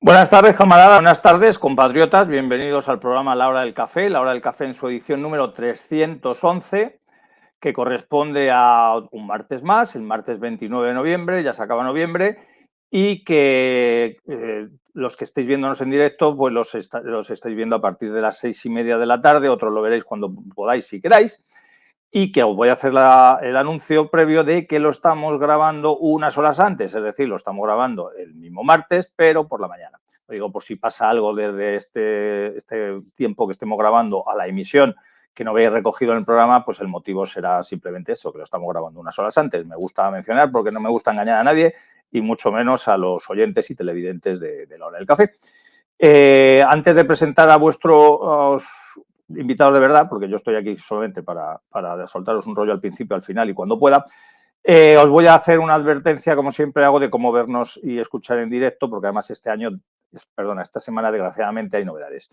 Buenas tardes, camaradas, buenas tardes, compatriotas, bienvenidos al programa La Hora del Café, La Hora del Café en su edición número 311, que corresponde a un martes más, el martes 29 de noviembre, ya se acaba noviembre, y que los que estéis viéndonos en directo, pues los estáis viendo a partir de las 6:30 de la tarde, otros lo veréis cuando podáis si queráis. Y que os voy a hacer el anuncio previo de que lo estamos grabando unas horas antes, es decir, lo estamos grabando el mismo martes, pero por la mañana. Lo digo por si pasa algo desde este tiempo que estemos grabando a la emisión que no veis recogido en el programa, pues el motivo será simplemente eso, que lo estamos grabando unas horas antes. Me gusta mencionar porque no me gusta engañar a nadie y mucho menos a los oyentes y televidentes de La Hora del Café. Antes de presentar a vuestros invitados de verdad, porque yo estoy aquí solamente para soltaros un rollo al principio, al final y cuando pueda, os voy a hacer una advertencia, como siempre hago, de cómo vernos y escuchar en directo, porque además esta semana desgraciadamente hay novedades.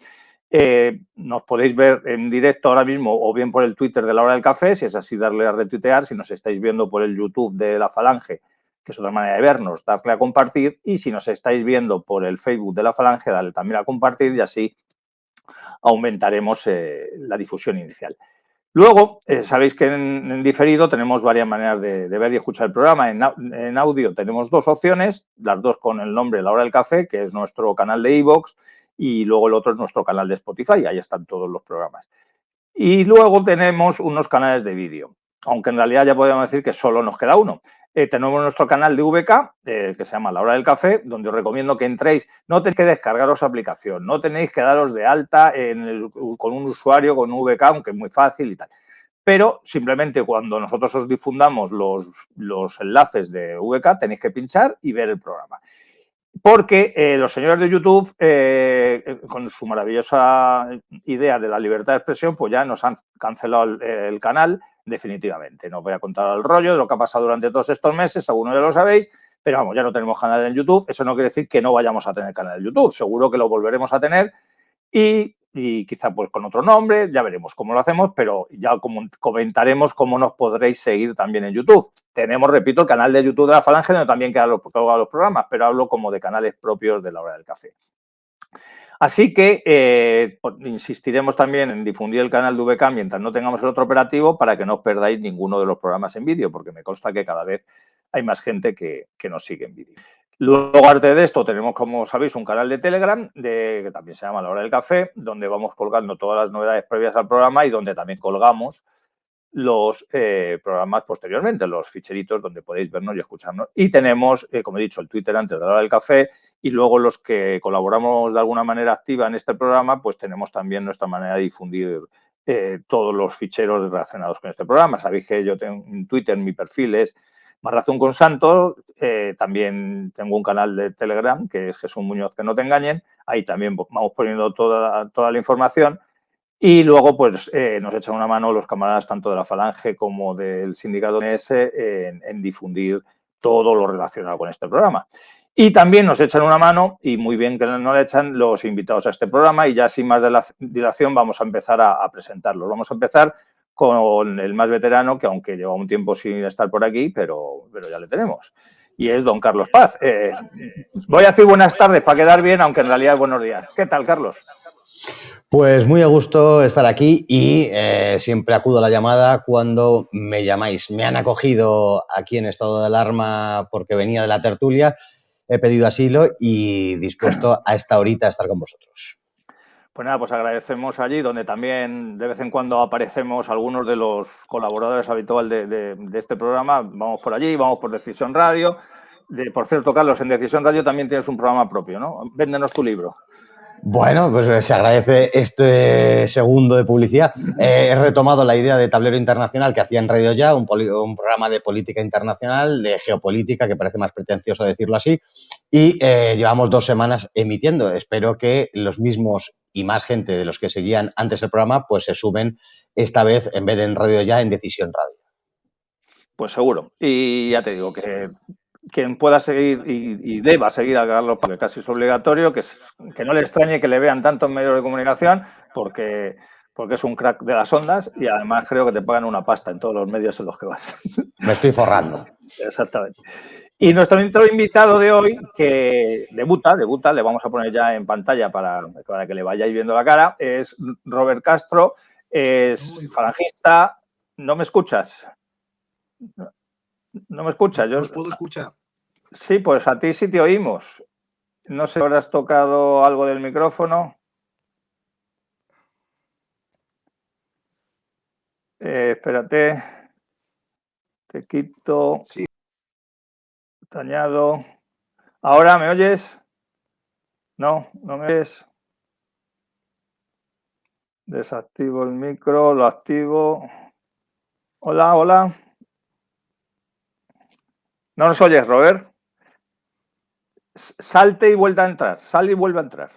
Nos podéis ver en directo ahora mismo o bien por el Twitter de La Hora del Café, si es así darle a retuitear, si nos estáis viendo por el YouTube de La Falange, que es otra manera de vernos, darle a compartir, y si nos estáis viendo por el Facebook de La Falange, darle también a compartir y así aumentaremos la difusión inicial. Luego, sabéis que en diferido tenemos varias maneras de ver y escuchar el programa. En audio tenemos dos opciones, las dos con el nombre La Hora del Café, que es nuestro canal de iVoox, y luego el otro es nuestro canal de Spotify, ahí están todos los programas. Y luego tenemos unos canales de vídeo, aunque en realidad ya podemos decir que solo nos queda uno. Tenemos nuestro canal de VK, que se llama La Hora del Café, donde os recomiendo que entréis. No tenéis que descargaros aplicación, no tenéis que daros de alta con un usuario, con VK, aunque es muy fácil y tal. Pero simplemente cuando nosotros os difundamos los enlaces de VK, tenéis que pinchar y ver el programa. Porque los señores de YouTube, con su maravillosa idea de la libertad de expresión, pues ya nos han cancelado el canal definitivamente. No os voy a contar el rollo de lo que ha pasado durante todos estos meses, algunos ya lo sabéis, pero vamos, ya no tenemos canal en YouTube. Eso no quiere decir que no vayamos a tener canal en YouTube. Seguro que lo volveremos a tener y quizá pues con otro nombre, ya veremos cómo lo hacemos, pero ya comentaremos cómo nos podréis seguir también en YouTube. Tenemos, repito, el canal de YouTube de La Falange, donde también quedan los programas, pero hablo como de canales propios de La Hora del Café. Así que insistiremos también en difundir el canal de VK mientras no tengamos el otro operativo para que no os perdáis ninguno de los programas en vídeo, porque me consta que cada vez hay más gente que nos sigue en vídeo. Luego, aparte de esto, tenemos, como sabéis, un canal de Telegram que también se llama La Hora del Café, donde vamos colgando todas las novedades previas al programa y donde también colgamos los programas posteriormente, los ficheritos donde podéis vernos y escucharnos. Y tenemos, como he dicho, el Twitter antes de La Hora del Café, y luego los que colaboramos de alguna manera activa en este programa, pues tenemos también nuestra manera de difundir todos los ficheros relacionados con este programa. Sabéis que yo tengo en Twitter, mi perfil es Más Razón con Santos, también tengo un canal de Telegram que es Jesús Muñoz que no te engañen, ahí también vamos poniendo toda la información. Y luego, pues, nos echan una mano los camaradas tanto de La Falange como del sindicato NS en difundir todo lo relacionado con este programa. Y también nos echan una mano, y muy bien que nos le echan, los invitados a este programa, y ya sin más dilación vamos a empezar a presentarlos. Vamos a empezar con el más veterano, que aunque lleva un tiempo sin estar por aquí, pero ya le tenemos. Y es don Carlos Paz. Voy a decir buenas tardes para quedar bien, aunque en realidad es buenos días. ¿Qué tal, Carlos? Pues muy a gusto estar aquí y siempre acudo a la llamada cuando me llamáis. Me han acogido aquí en estado de alarma porque venía de la tertulia, he pedido asilo y dispuesto a esta horita a estar con vosotros. Pues nada, pues agradecemos allí, donde también de vez en cuando aparecemos algunos de los colaboradores habituales de este programa. Vamos por allí, vamos por Decisión Radio. Por cierto, Carlos, en Decisión Radio también tienes un programa propio, ¿no? Véndenos tu libro. Bueno, pues se agradece este segundo de publicidad. He retomado la idea de Tablero Internacional que hacía en Radio Ya, un programa de política internacional, de geopolítica, que parece más pretencioso decirlo así, y llevamos 2 semanas emitiendo. Espero que los mismos y más gente de los que seguían antes el programa, pues se sumen esta vez, en vez de en Radio Ya, en Decisión Radio. Pues seguro. Y ya te digo que quien pueda seguir y deba seguir a Carlos, porque casi es obligatorio, que no le extrañe que le vean tantos medios de comunicación, porque es un crack de las ondas y además creo que te pagan una pasta en todos los medios en los que vas. Me estoy forrando. Exactamente. Y nuestro invitado de hoy, que debuta, le vamos a poner ya en pantalla para que le vayáis viendo la cara, es Robert Castro, es falangista. ¿No me escuchas? ¿No me escuchas? Yo os puedo escuchar. Sí, pues a ti sí te oímos. No sé si habrás tocado algo del micrófono. Espérate. Te quito. Sí. Te añado. ¿Ahora me oyes? No, no me oyes. Desactivo el micro, lo activo. Hola, hola. ¿No nos oyes, Robert? Salte y vuelve a entrar. Sal y vuelve a entrar.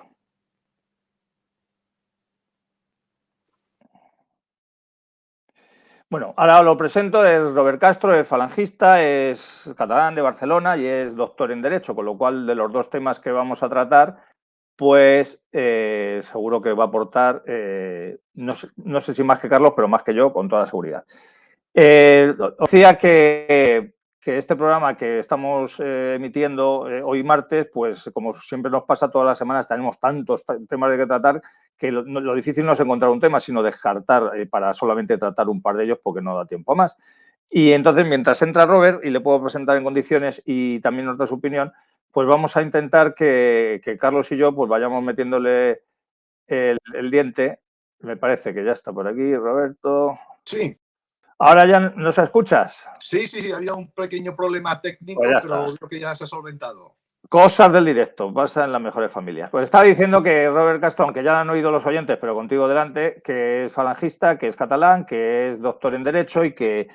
Bueno, ahora lo presento, es Robert Castro, es falangista, es catalán de Barcelona y es doctor en Derecho, con lo cual de los dos temas que vamos a tratar, pues seguro que va a aportar, no sé si más que Carlos, pero más que yo, con toda seguridad. Decía que este programa que estamos emitiendo hoy martes, pues como siempre nos pasa todas las semanas, tenemos tantos temas de que tratar que lo difícil no es encontrar un tema, sino descartar para solamente tratar un par de ellos porque no da tiempo a más. Y entonces, mientras entra Robert y le puedo presentar en condiciones y también nos da su opinión, pues vamos a intentar que Carlos y yo pues vayamos metiéndole el diente. Me parece que ya está por aquí, Roberto. Sí. ¿Ahora ya nos escuchas? Sí, había un pequeño problema técnico, Pues pero creo que ya se ha solventado. Cosas del directo, pasa en las mejores familias. Pues estaba diciendo que Robert Castro, aunque ya lo han oído los oyentes, pero contigo delante, que es falangista, que es catalán, que es doctor en Derecho y que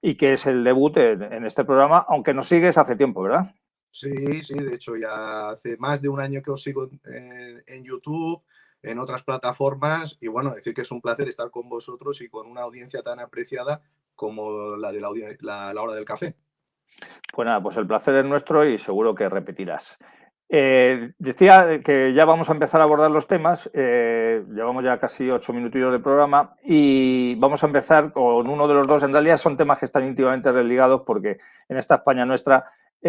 es el debut en este programa, aunque nos sigues hace tiempo, ¿verdad? Sí, de hecho ya hace más de un año que os sigo en YouTube, en otras plataformas, y bueno, decir que es un placer estar con vosotros y con una audiencia tan apreciada como la de la hora del café. Pues nada, pues el placer es nuestro y seguro que repetirás. Decía que ya vamos a empezar a abordar los temas, llevamos ya casi 8 minutillos de programa y vamos a empezar con uno de los dos. En realidad son temas que están íntimamente religados porque en esta España nuestra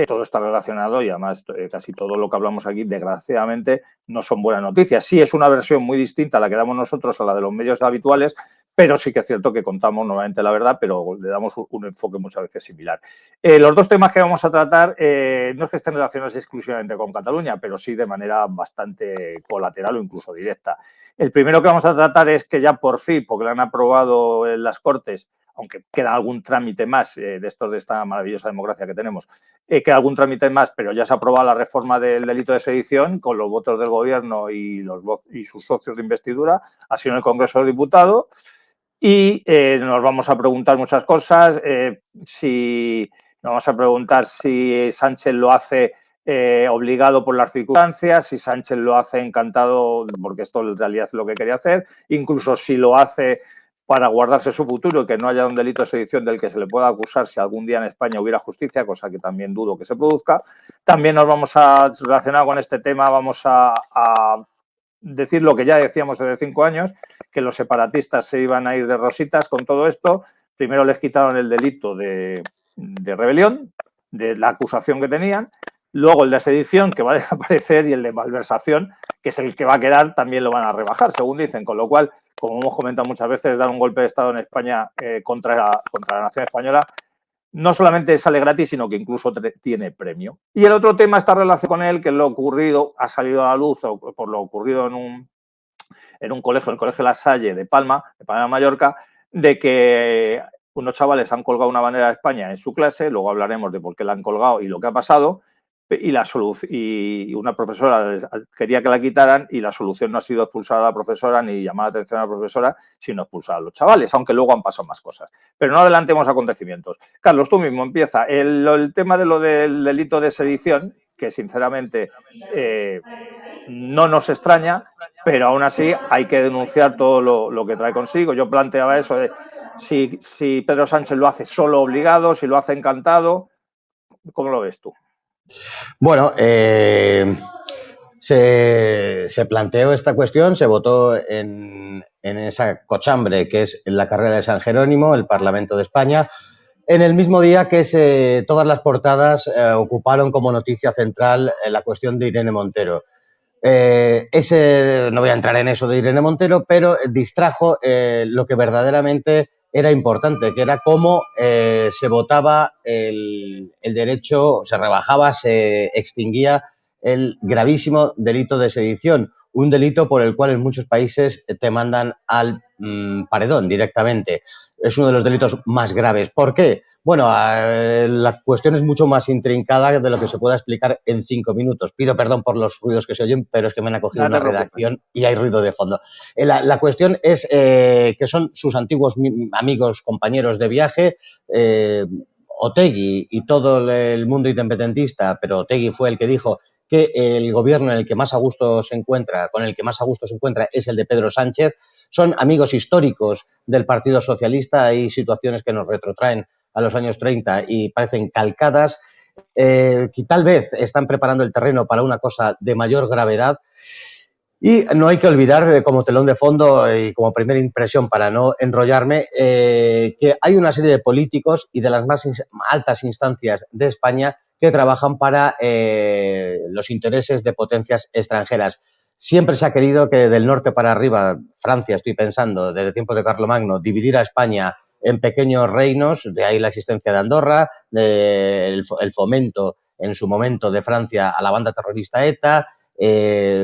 todo está relacionado y además casi todo lo que hablamos aquí, desgraciadamente, no son buenas noticias. Sí es una versión muy distinta a la que damos nosotros, a la de los medios habituales, pero sí que es cierto que contamos normalmente la verdad, pero le damos un enfoque muchas veces similar. Los dos temas que vamos a tratar no es que estén relacionados exclusivamente con Cataluña, pero sí de manera bastante colateral o incluso directa. El primero que vamos a tratar es que ya por fin, porque lo han aprobado en las Cortes, aunque queda algún trámite más de esta maravillosa democracia que tenemos, queda algún trámite más, pero ya se ha aprobado la reforma del delito de sedición con los votos del Gobierno y sus socios de investidura, ha sido en el Congreso de los Diputados. Y nos vamos a preguntar muchas cosas, nos vamos a preguntar si Sánchez lo hace obligado por las circunstancias, si Sánchez lo hace encantado, porque esto en realidad es lo que quería hacer, incluso si lo hace para guardarse su futuro y que no haya un delito de sedición del que se le pueda acusar si algún día en España hubiera justicia, cosa que también dudo que se produzca. También nos vamos a, relacionado con este tema, vamos a decir lo que ya decíamos hace 5 años, que los separatistas se iban a ir de rositas con todo esto. Primero les quitaron el delito de rebelión, de la acusación que tenían. Luego el de sedición, que va a desaparecer, y el de malversación, que es el que va a quedar, también lo van a rebajar, según dicen. Con lo cual, como hemos comentado muchas veces, dar un golpe de Estado en España contra la nación española no solamente sale gratis, sino que incluso tiene premio. Y el otro tema está relacionado con él, que es lo ocurrido, ha salido a la luz por lo ocurrido en un colegio, el Colegio La Salle de Palma, Mallorca, de que unos chavales han colgado una bandera de España en su clase, luego hablaremos de por qué la han colgado y lo que ha pasado, y una profesora quería que la quitaran y la solución no ha sido expulsar a la profesora ni llamar la atención a la profesora, sino expulsar a los chavales, aunque luego han pasado más cosas. Pero no adelantemos acontecimientos. Carlos, tú mismo empieza. El tema de lo del delito de sedición, que sinceramente no nos extraña, pero aún así hay que denunciar todo lo que trae consigo. Yo planteaba eso de si Pedro Sánchez lo hace solo obligado, si lo hace encantado. ¿Cómo lo ves tú? Bueno, se planteó esta cuestión, se votó en esa cochambre que es la carrera de San Jerónimo, el Parlamento de España, en el mismo día que todas las portadas ocuparon como noticia central la cuestión de Irene Montero. No voy a entrar en eso de Irene Montero, pero distrajo lo que verdaderamente era importante, que era cómo se votaba el derecho, se rebajaba, se extinguía el gravísimo delito de sedición, un delito por el cual en muchos países te mandan al paredón directamente. Es uno de los delitos más graves. ¿Por qué? Bueno, la cuestión es mucho más intrincada de lo que se pueda explicar en 5 minutos. Pido perdón por los ruidos que se oyen, pero es que me han acogido una redacción y hay ruido de fondo. La cuestión es que son sus antiguos amigos, compañeros de viaje, Otegi y todo el mundo independentista, pero Otegi fue el que dijo que el gobierno en el que más a gusto se encuentra, con el que más a gusto se encuentra, es el de Pedro Sánchez. Son amigos históricos del Partido Socialista. Hay situaciones que nos retrotraen a los años 30 y parecen calcadas, que tal vez están preparando el terreno para una cosa de mayor gravedad. Y no hay que olvidar, como telón de fondo y como primera impresión para no enrollarme, que hay una serie de políticos y de las más altas instancias de España que trabajan para los intereses de potencias extranjeras. Siempre se ha querido que del norte para arriba, Francia, estoy pensando, desde tiempos de Carlomagno, dividir a España en pequeños reinos, de ahí la existencia de Andorra, el fomento en su momento de Francia a la banda terrorista ETA,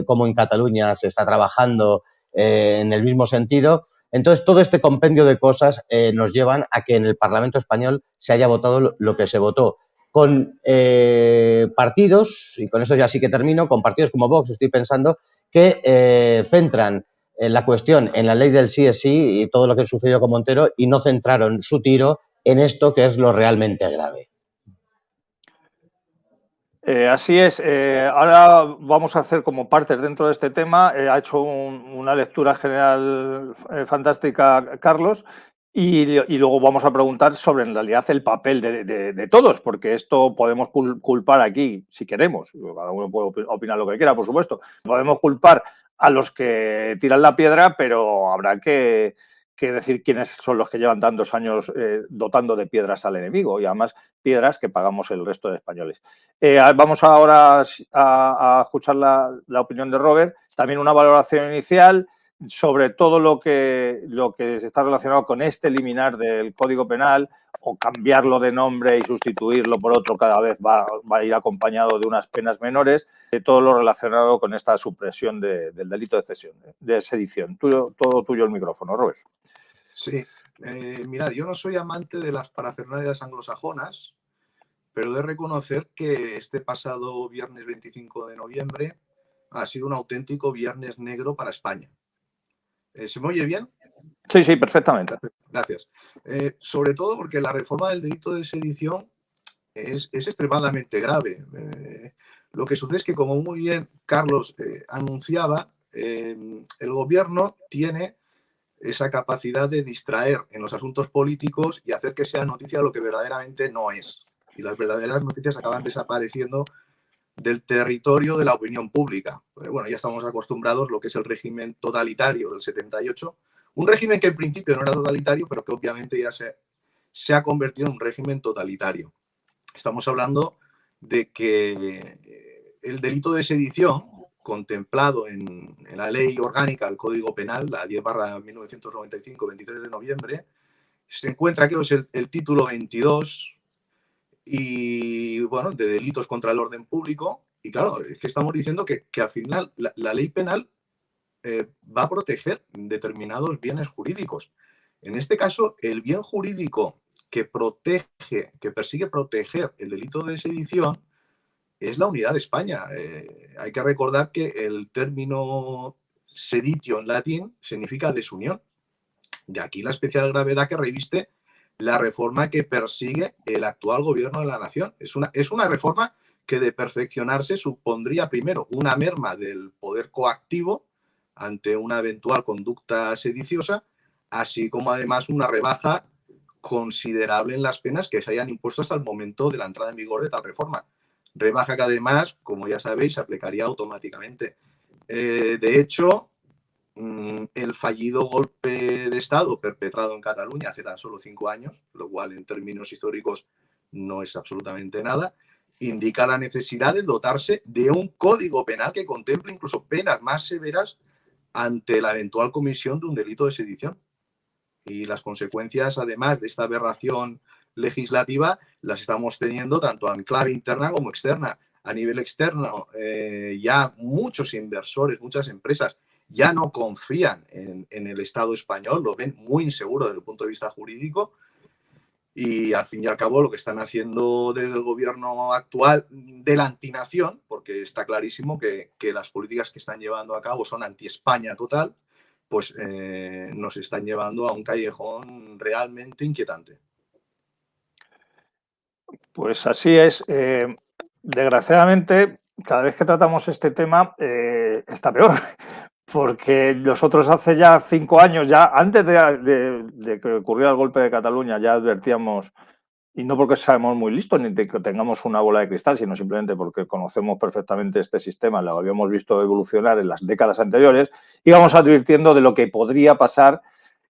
como en Cataluña se está trabajando en el mismo sentido. Entonces, todo este compendio de cosas nos llevan a que en el Parlamento español se haya votado lo que se votó. Con partidos, y con esto ya sí que termino, con partidos como Vox, estoy pensando, que centran la cuestión en la ley del sí es sí y todo lo que sucedió con Montero y no centraron su tiro en esto que es lo realmente grave. Así es. Ahora vamos a hacer como partes dentro de este tema. Ha hecho una lectura general fantástica, Carlos, y luego vamos a preguntar sobre en realidad el papel de todos, porque esto podemos culpar aquí, si queremos, cada uno puede opinar lo que quiera, por supuesto, podemos culpar a los que tiran la piedra, pero habrá que decir quiénes son los que llevan tantos años dotando de piedras al enemigo, y además piedras que pagamos el resto de españoles. Vamos ahora a escuchar la opinión de Robert, también una valoración inicial sobre todo lo que está relacionado con este eliminar del Código Penal o cambiarlo de nombre y sustituirlo por otro cada vez va a ir acompañado de unas penas menores, todo lo relacionado con esta supresión del delito de sedición. Todo tuyo el micrófono, Robert. Sí, mirad, yo no soy amante de las parafernalias anglosajonas, pero he de reconocer que este pasado viernes 25 de noviembre ha sido un auténtico viernes negro para España. ¿Se me oye bien? Sí, sí, perfectamente. Gracias. Sobre todo porque la reforma del delito de sedición es extremadamente grave. Lo que sucede es que, como muy bien Carlos anunciaba, el gobierno tiene esa capacidad de distraer en los asuntos políticos y hacer que sea noticia lo que verdaderamente no es. Y las verdaderas noticias acaban desapareciendo del territorio de la opinión pública. Bueno, ya estamos acostumbrados a lo que es el régimen totalitario del 78, un régimen que en principio no era totalitario, pero que obviamente ya se ha convertido en un régimen totalitario. Estamos hablando de que el delito de sedición, contemplado en la ley orgánica del Código Penal, la 10/1995, 23 de noviembre, se encuentra, creo que es el título 22, y bueno, de delitos contra el orden público. Y claro, es que estamos diciendo que al final la ley penal va a proteger determinados bienes jurídicos. En este caso, el bien jurídico que persigue proteger el delito de sedición es la unidad de España. Hay que recordar que el término seditio en latín significa desunión. De aquí la especial gravedad que reviste la reforma que persigue el actual gobierno de la nación. Es una reforma que, de perfeccionarse, supondría primero una merma del poder coactivo ante una eventual conducta sediciosa, así como además una rebaja considerable en las penas que se hayan impuesto hasta el momento de la entrada en vigor de tal reforma. Rebaja que además, como ya sabéis, se aplicaría automáticamente. De hecho, el fallido golpe de Estado perpetrado en Cataluña hace tan solo 5 años, lo cual en términos históricos no es absolutamente nada, indica la necesidad de dotarse de un código penal que contemple incluso penas más severas ante la eventual comisión de un delito de sedición. Y las consecuencias, además de esta aberración legislativa, las estamos teniendo tanto en clave interna como externa. A nivel externo, ya muchos inversores, muchas empresas ya no confían en el Estado español, lo ven muy inseguro desde el punto de vista jurídico, y al fin y al cabo lo que están haciendo desde el gobierno actual de la antinación, porque está clarísimo que las políticas que están llevando a cabo son anti-España total, pues nos están llevando a un callejón realmente inquietante. Pues así es. Desgraciadamente, cada vez que tratamos este tema está peor, porque nosotros hace ya 5 años, ya antes de que ocurriera el golpe de Cataluña, ya advertíamos, y no porque seamos muy listos ni de que tengamos una bola de cristal, sino simplemente porque conocemos perfectamente este sistema, lo habíamos visto evolucionar en las décadas anteriores, íbamos advirtiendo de lo que podría pasar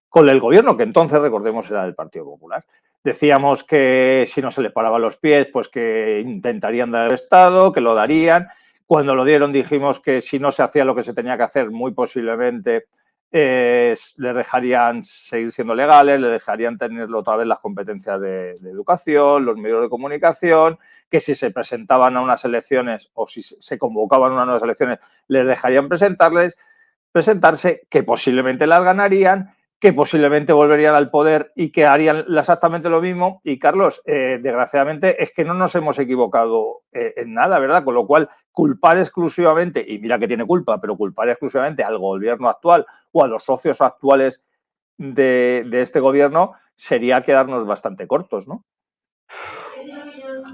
con el gobierno, que entonces, recordemos, era del Partido Popular. Decíamos que si no se les paraban los pies, pues que intentarían dar el Estado, que lo darían. Cuando lo dieron dijimos que si no se hacía lo que se tenía que hacer, muy posiblemente les dejarían seguir siendo legales, les dejarían tener otra vez las competencias de educación, los medios de comunicación, que si se presentaban a unas elecciones o si se convocaban a unas nuevas elecciones, les dejarían presentarse, que posiblemente las ganarían, que posiblemente volverían al poder y que harían exactamente lo mismo. Y, Carlos, desgraciadamente es que no nos hemos equivocado en nada, ¿verdad? Con lo cual, culpar exclusivamente, y mira que tiene culpa, pero culpar exclusivamente al gobierno actual o a los socios actuales de este gobierno sería quedarnos bastante cortos, ¿no?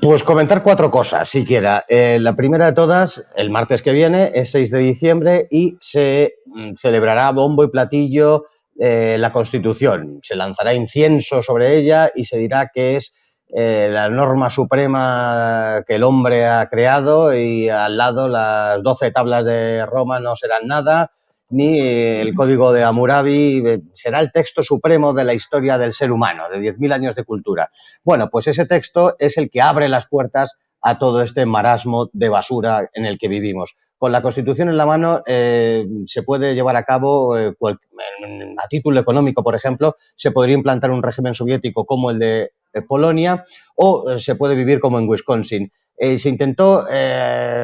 Pues comentar 4 cosas, siquiera. La primera de todas, el martes que viene, es 6 de diciembre y se celebrará a bombo y platillo la Constitución. Se lanzará incienso sobre ella y se dirá que es la norma suprema que el hombre ha creado, y al lado las 12 tablas de Roma no serán nada, ni el Código de Hammurabi será el texto supremo de la historia del ser humano, de 10.000 años de cultura. Bueno, pues ese texto es el que abre las puertas a todo este marasmo de basura en el que vivimos. Con la Constitución en la mano se puede llevar a cabo, a título económico, por ejemplo, se podría implantar un régimen soviético como el de Polonia, o se puede vivir como en Wisconsin. Se intentó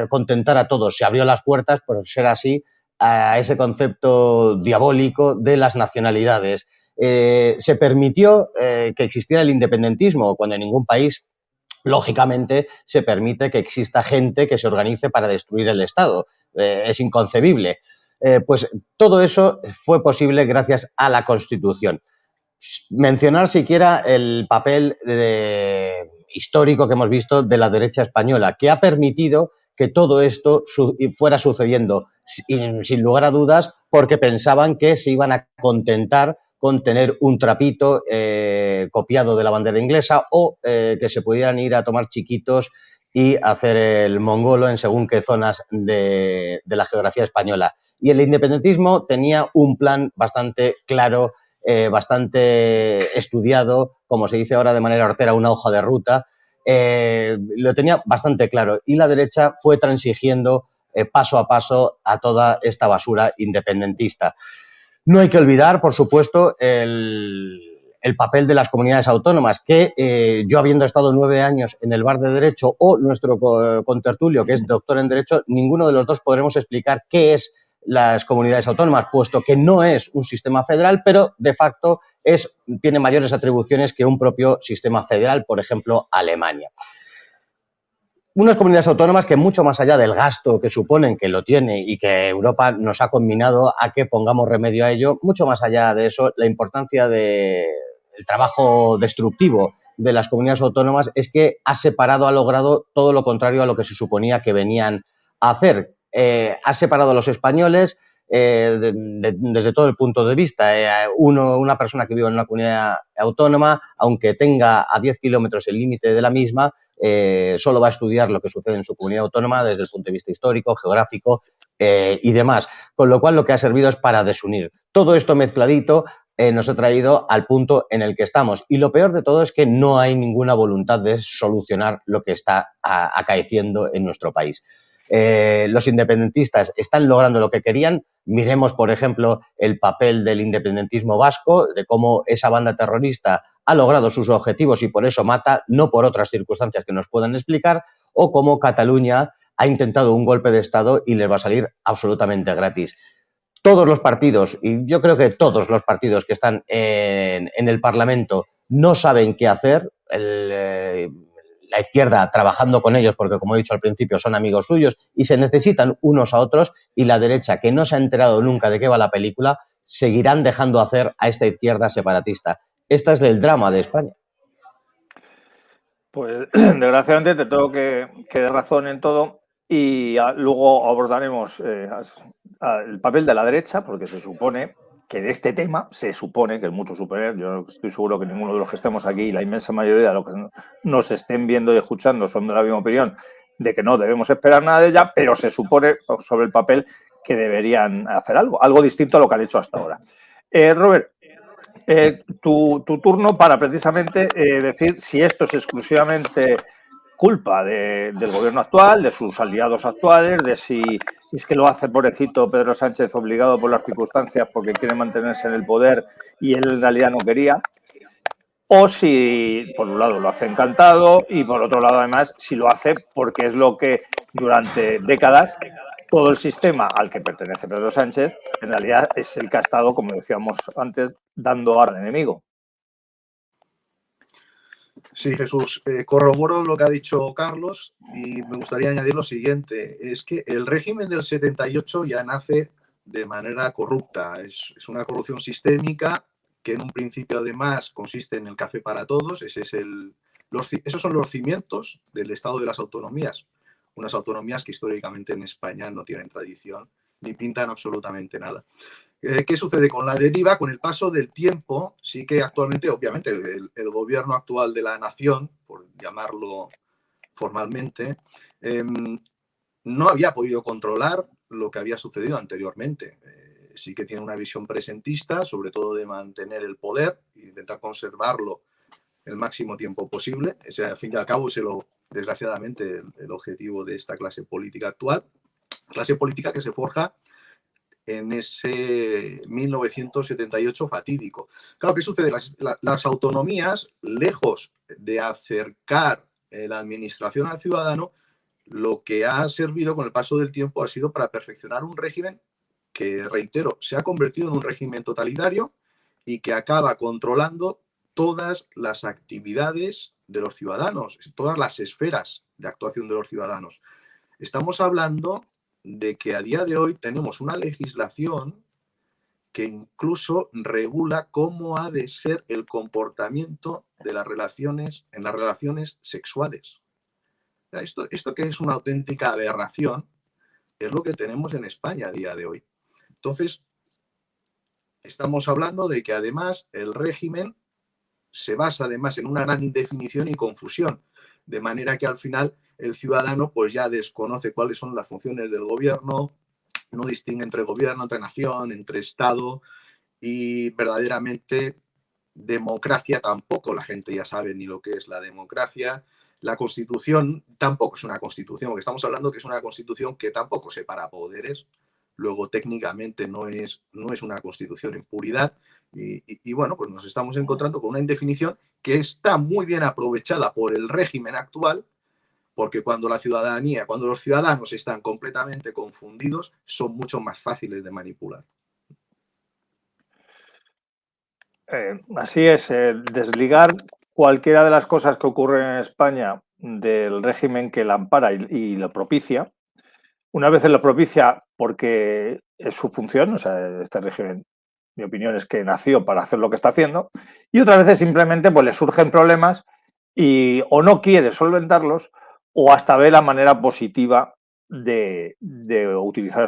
contentar a todos, se abrió las puertas, por ser así, a ese concepto diabólico de las nacionalidades. Se permitió que existiera el independentismo, cuando en ningún país, lógicamente, se permite que exista gente que se organice para destruir el Estado. Es inconcebible. Pues todo eso fue posible gracias a la Constitución. Mencionar siquiera el papel histórico que hemos visto de la derecha española, que ha permitido que todo esto fuera sucediendo sin lugar a dudas, porque pensaban que se iban a contentar con tener un trapito copiado de la bandera inglesa, o que se pudieran ir a tomar chiquitos y hacer el mongolo en según qué zonas de la geografía española. Y el independentismo tenía un plan bastante claro, bastante estudiado, como se dice ahora de manera hortera, una hoja de ruta. Lo tenía bastante claro, y la derecha fue transigiendo paso a paso a toda esta basura independentista. No hay que olvidar, por supuesto, el papel de las comunidades autónomas, que yo, habiendo estado 9 años en el bar de Derecho, o nuestro contertulio, que es doctor en Derecho, ninguno de los dos podremos explicar qué es las comunidades autónomas, puesto que no es un sistema federal, pero de facto tiene mayores atribuciones que un propio sistema federal, por ejemplo, Alemania. Unas comunidades autónomas que, mucho más allá del gasto que suponen, que lo tiene, y que Europa nos ha combinado a que pongamos remedio a ello, mucho más allá de eso, la importancia del trabajo destructivo de las comunidades autónomas es que ha logrado todo lo contrario a lo que se suponía que venían a hacer. Ha separado a los españoles desde todo el punto de vista. Una persona que vive en una comunidad autónoma, aunque tenga a 10 kilómetros el límite de la misma, solo va a estudiar lo que sucede en su comunidad autónoma desde el punto de vista histórico, geográfico y demás. Con lo cual lo que ha servido es para desunir. Todo esto mezcladito nos ha traído al punto en el que estamos. Y lo peor de todo es que no hay ninguna voluntad de solucionar lo que está acaeciendo en nuestro país. Los independentistas están logrando lo que querían. Miremos, por ejemplo, el papel del independentismo vasco, de cómo esa banda terrorista ha logrado sus objetivos y por eso mata, no por otras circunstancias que nos puedan explicar, o cómo Cataluña ha intentado un golpe de Estado y les va a salir absolutamente gratis. Todos los partidos, y yo creo que todos los partidos que están en el Parlamento no saben qué hacer. La izquierda trabajando con ellos porque, como he dicho al principio, son amigos suyos y se necesitan unos a otros, y la derecha, que no se ha enterado nunca de qué va la película, seguirán dejando hacer a esta izquierda separatista. Este es el drama de España. Pues desgraciadamente te tengo que dar razón en todo y luego abordaremos el papel de la derecha, porque se supone que de este tema, se supone que es mucho superior. Yo estoy seguro que ninguno de los que estemos aquí, la inmensa mayoría de los que nos estén viendo y escuchando, son de la misma opinión de que no debemos esperar nada de ella, pero se supone sobre el papel que deberían hacer algo distinto a lo que han hecho hasta ahora. Robert, tu turno para precisamente decir si esto es exclusivamente culpa del gobierno actual, de sus aliados actuales, de si es que lo hace, pobrecito Pedro Sánchez, obligado por las circunstancias porque quiere mantenerse en el poder y él en realidad no quería, o si por un lado lo hace encantado y por otro lado además si lo hace porque es lo que durante décadas todo el sistema al que pertenece Pedro Sánchez en realidad es el que ha estado, como decíamos antes, dando al enemigo. Sí, Jesús, corroboro lo que ha dicho Carlos y me gustaría añadir lo siguiente. Es que el régimen del 78 ya nace de manera corrupta. Es una corrupción sistémica que en un principio además consiste en el café para todos. Esos son los cimientos del Estado de las autonomías. Unas autonomías que históricamente en España no tienen tradición ni pintan absolutamente nada. ¿Qué sucede con la deriva? Con el paso del tiempo, sí que actualmente, obviamente, el gobierno actual de la nación, por llamarlo formalmente, no había podido controlar lo que había sucedido anteriormente. Sí que tiene una visión presentista, sobre todo de mantener el poder e intentar conservarlo el máximo tiempo posible. Ese, al fin y al cabo, es desgraciadamente el objetivo de esta clase política actual. Clase política que se forja en ese 1978 fatídico. Claro, ¿qué sucede? Las autonomías, lejos de acercar la administración al ciudadano, lo que ha servido con el paso del tiempo ha sido para perfeccionar un régimen que, reitero, se ha convertido en un régimen totalitario y que acaba controlando todas las actividades de los ciudadanos, todas las esferas de actuación de los ciudadanos. Estamos hablando de que a día de hoy tenemos una legislación que incluso regula cómo ha de ser el comportamiento de las relaciones, en las relaciones sexuales. Esto que es una auténtica aberración es lo que tenemos en España a día de hoy. Entonces, estamos hablando de que además el régimen se basa además en una gran indefinición y confusión, de manera que al final el ciudadano pues ya desconoce cuáles son las funciones del gobierno, no distingue entre gobierno, entre nación, entre Estado, y verdaderamente democracia tampoco la gente ya sabe ni lo que es la democracia. La Constitución tampoco es una Constitución, porque estamos hablando que es una Constitución que tampoco separa poderes. Luego técnicamente no es una Constitución en puridad. Y bueno, pues nos estamos encontrando con una indefinición que está muy bien aprovechada por el régimen actual, porque cuando los ciudadanos están completamente confundidos, son mucho más fáciles de manipular. Así es, desligar cualquiera de las cosas que ocurren en España del régimen que la ampara y lo propicia. Una vez lo propicia porque es su función, o sea, este régimen, mi opinión es que nació para hacer lo que está haciendo, y otras veces simplemente pues le surgen problemas y o no quiere solventarlos o hasta ve la manera positiva de utilizar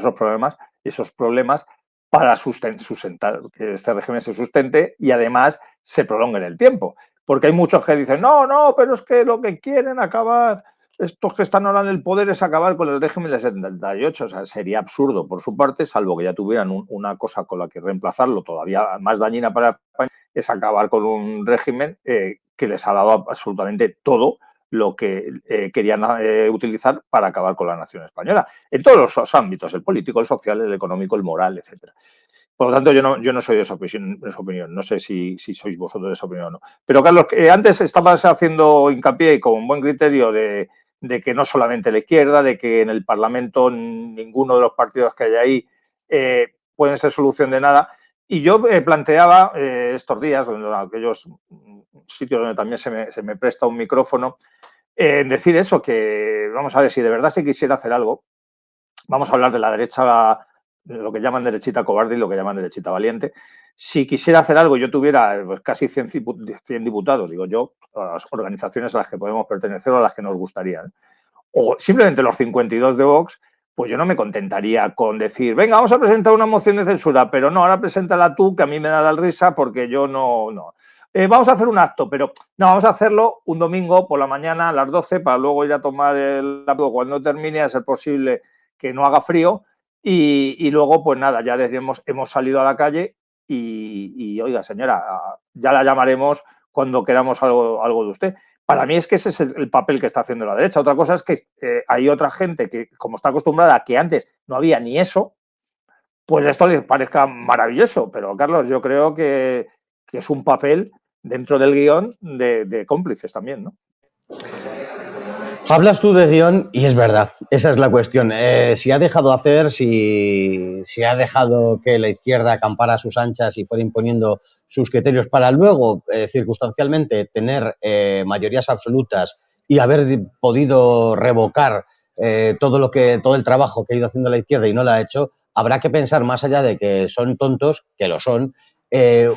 esos problemas para sustentar, que este régimen se sustente y además se prolongue en el tiempo. Porque hay muchos que dicen, no, pero es que lo que quieren acabar estos que están ahora en el poder es acabar con el régimen del 78. O sea, sería absurdo por su parte, salvo que ya tuvieran una cosa con la que reemplazarlo todavía más dañina para España, es acabar con un régimen que les ha dado absolutamente todo lo que querían utilizar para acabar con la nación española. En todos los ámbitos, el político, el social, el económico, el moral, etcétera. Por lo tanto, yo no soy de esa opinión. No sé si sois vosotros de esa opinión o no. Pero, Carlos, antes estabas haciendo hincapié y con buen criterio de que no solamente la izquierda, de que en el Parlamento ninguno de los partidos que hay ahí pueden ser solución de nada. Y yo planteaba estos días, en aquellos sitios donde también se me presta un micrófono, decir eso, que vamos a ver, si de verdad se quisiera hacer algo, vamos a hablar de la derecha, lo que llaman derechita cobarde y lo que llaman derechita valiente. Si quisiera hacer algo, yo tuviera pues, casi 100 diputados, digo yo, a las organizaciones a las que podemos pertenecer o a las que nos gustaría, ¿eh? O simplemente los 52 de Vox, pues yo no me contentaría con decir, venga, vamos a presentar una moción de censura, pero no, ahora preséntala tú, que a mí me da la risa porque yo no. Vamos a hacer un acto, pero no, vamos a hacerlo un domingo por la mañana a las 12 para luego ir a tomar el acto cuando termine, a ser posible que no haga frío y luego, pues nada, ya diremos, hemos salido a la calle y oiga, señora, ya la llamaremos cuando queramos algo de usted. Para mí es que ese es el papel que está haciendo la derecha. Otra cosa es que hay otra gente que, como está acostumbrada a que antes no había ni eso, pues esto les parezca maravilloso. Pero, Carlos, yo creo que es un papel dentro del guión de cómplices también, ¿no? Hablas tú de guión y es verdad, esa es la cuestión. Si ha dejado hacer, si ha dejado que la izquierda acampara a sus anchas y fuera imponiendo sus criterios para luego, circunstancialmente, tener mayorías absolutas y haber podido revocar todo el trabajo que ha ido haciendo la izquierda y no lo ha hecho, habrá que pensar más allá de que son tontos, que lo son,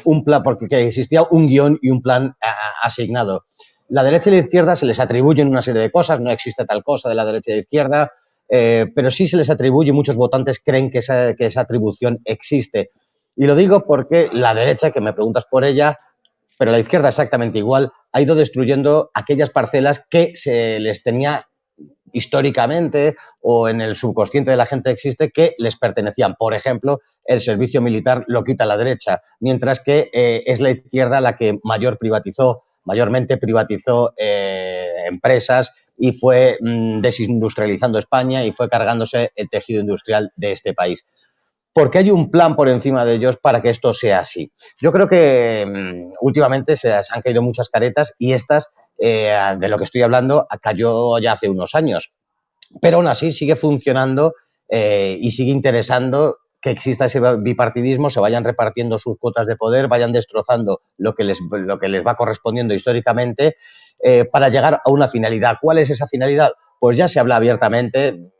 un plan, porque existía un guión y un plan asignado. La derecha y la izquierda se les atribuyen una serie de cosas, no existe tal cosa de la derecha y la izquierda, pero sí se les atribuye, muchos votantes creen que esa atribución existe. Y lo digo porque la derecha, que me preguntas por ella, pero la izquierda exactamente igual, ha ido destruyendo aquellas parcelas que se les tenía históricamente o en el subconsciente de la gente existe que les pertenecían. Por ejemplo, el servicio militar lo quita la derecha, mientras que es la izquierda la que mayormente privatizó empresas y fue desindustrializando España y fue cargándose el tejido industrial de este país. Porque hay un plan por encima de ellos para que esto sea así. Yo creo que últimamente se han caído muchas caretas y estas, de lo que estoy hablando, cayó ya hace unos años. Pero aún así sigue funcionando y sigue interesando que exista ese bipartidismo, se vayan repartiendo sus cuotas de poder, vayan destrozando lo que les va correspondiendo históricamente para llegar a una finalidad. ¿Cuál es esa finalidad? Pues ya se habla abiertamente,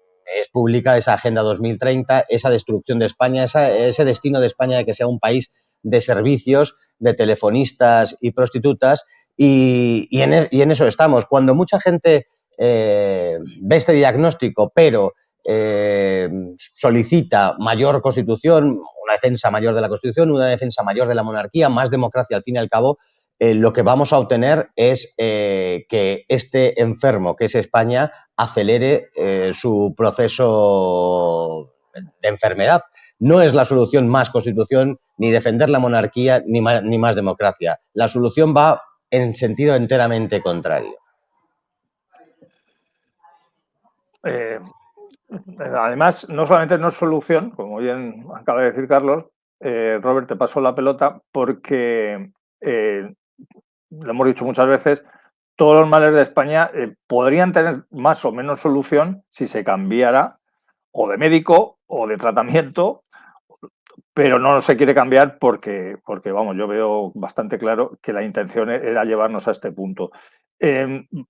es pública esa Agenda 2030, esa destrucción de España, ese destino de España de que sea un país de servicios, de telefonistas y prostitutas, y en eso estamos. Cuando mucha gente ve este diagnóstico, pero solicita mayor constitución, una defensa mayor de la constitución, una defensa mayor de la monarquía, más democracia al fin y al cabo, lo que vamos a obtener es que este enfermo, que es España, acelere su proceso de enfermedad. No es la solución más constitución, ni defender la monarquía, ni más democracia. La solución va en sentido enteramente contrario. Además, no solamente no es solución, como bien acaba de decir Carlos, Robert, te pasó la pelota porque, lo hemos dicho muchas veces, todos los males de España podrían tener más o menos solución si se cambiara o de médico o de tratamiento, pero no se quiere cambiar porque vamos, yo veo bastante claro que la intención era llevarnos a este punto.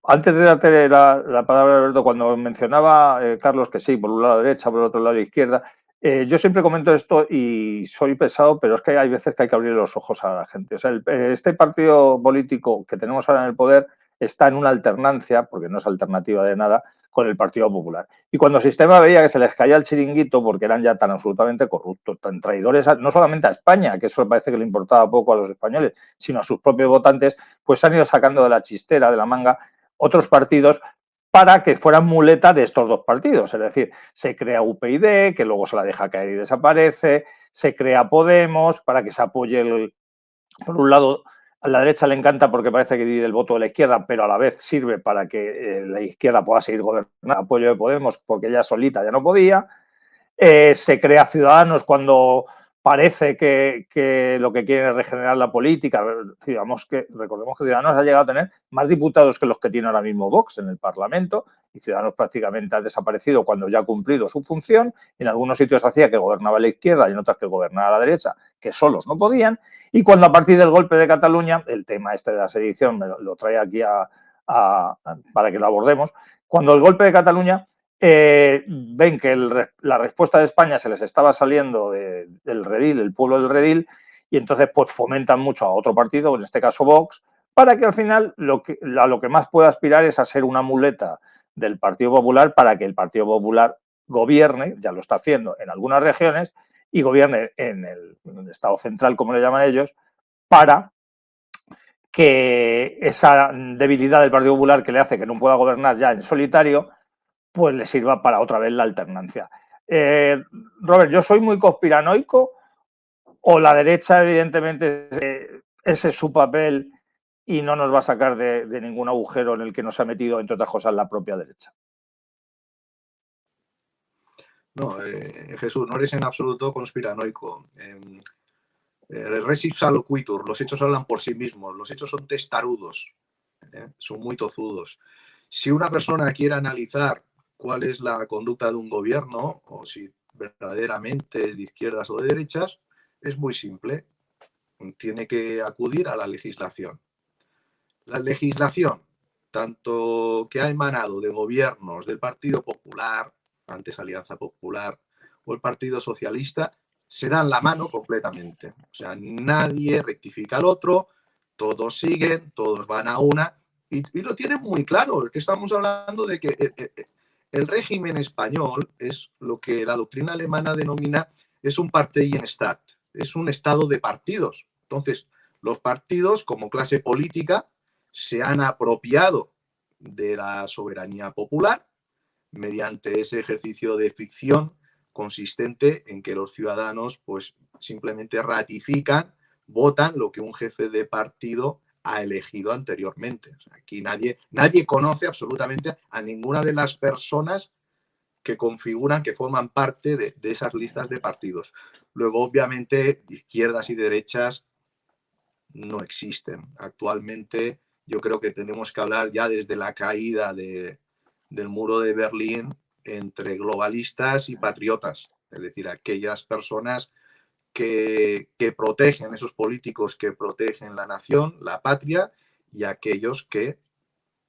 Antes de darte la palabra, Alberto, cuando mencionaba Carlos que sí, por un lado derecha, por el otro lado izquierda, yo siempre comento esto y soy pesado, pero es que hay veces que hay que abrir los ojos a la gente. O sea, este partido político que tenemos ahora en el poder está en una alternancia, porque no es alternativa de nada, con el Partido Popular. Y cuando el sistema veía que se les caía el chiringuito porque eran ya tan absolutamente corruptos, tan traidores, no solamente a España, que eso parece que le importaba poco a los españoles, sino a sus propios votantes, pues se han ido sacando de la chistera, de la manga, otros partidos para que fueran muleta de estos dos partidos. Es decir, se crea UPyD, que luego se la deja caer y desaparece, se crea Podemos para que se apoye por un lado, a la derecha le encanta porque parece que divide el voto de la izquierda, pero a la vez sirve para que la izquierda pueda seguir gobernando, apoyo de Podemos, porque ella solita ya no podía. Se crea Ciudadanos cuando parece que lo que quieren es regenerar la política. Recordemos que Ciudadanos ha llegado a tener más diputados que los que tiene ahora mismo Vox en el Parlamento, y Ciudadanos prácticamente ha desaparecido cuando ya ha cumplido su función. En algunos sitios hacía que gobernaba la izquierda y en otros que gobernaba la derecha, que solos no podían. Y cuando a partir del golpe de Cataluña, el tema este de la sedición me lo trae aquí para que lo abordemos, cuando el golpe de Cataluña ven que la respuesta de España se les estaba saliendo del redil, el pueblo del redil, y entonces pues fomentan mucho a otro partido, en este caso Vox, para que al final lo que más pueda aspirar es a ser una muleta del Partido Popular para que el Partido Popular gobierne, ya lo está haciendo en algunas regiones, y gobierne en el Estado central, como le llaman ellos, para que esa debilidad del Partido Popular que le hace que no pueda gobernar ya en solitario, pues le sirva para otra vez la alternancia. Robert, yo soy muy conspiranoico, o la derecha evidentemente ese es su papel y no nos va a sacar de ningún agujero en el que nos ha metido, entre otras cosas, la propia derecha. No, Jesús, no eres en absoluto conspiranoico. Res ipsa loquitur, los hechos hablan por sí mismos, los hechos son testarudos, son muy tozudos. Si una persona quiere analizar cuál es la conducta de un gobierno o si verdaderamente es de izquierdas o de derechas, es muy simple. Tiene que acudir a la legislación. La legislación, tanto que ha emanado de gobiernos del Partido Popular, antes Alianza Popular, o el Partido Socialista, se dan la mano completamente. O sea, nadie rectifica al otro, todos siguen, todos van a una, y lo tienen muy claro, que estamos hablando de que el régimen español es lo que la doctrina alemana denomina, es un Parteienstaat, es un estado de partidos. Entonces, los partidos como clase política se han apropiado de la soberanía popular mediante ese ejercicio de ficción consistente en que los ciudadanos pues simplemente ratifican, votan lo que un jefe de partido ha elegido anteriormente. O sea, aquí nadie conoce absolutamente a ninguna de las personas que configuran, que forman parte de esas listas de partidos. Luego, obviamente, izquierdas y derechas no existen. Actualmente, yo creo que tenemos que hablar ya desde la caída del muro de Berlín entre globalistas y patriotas, es decir, aquellas personas que protegen, esos políticos que protegen la nación, la patria, y aquellos que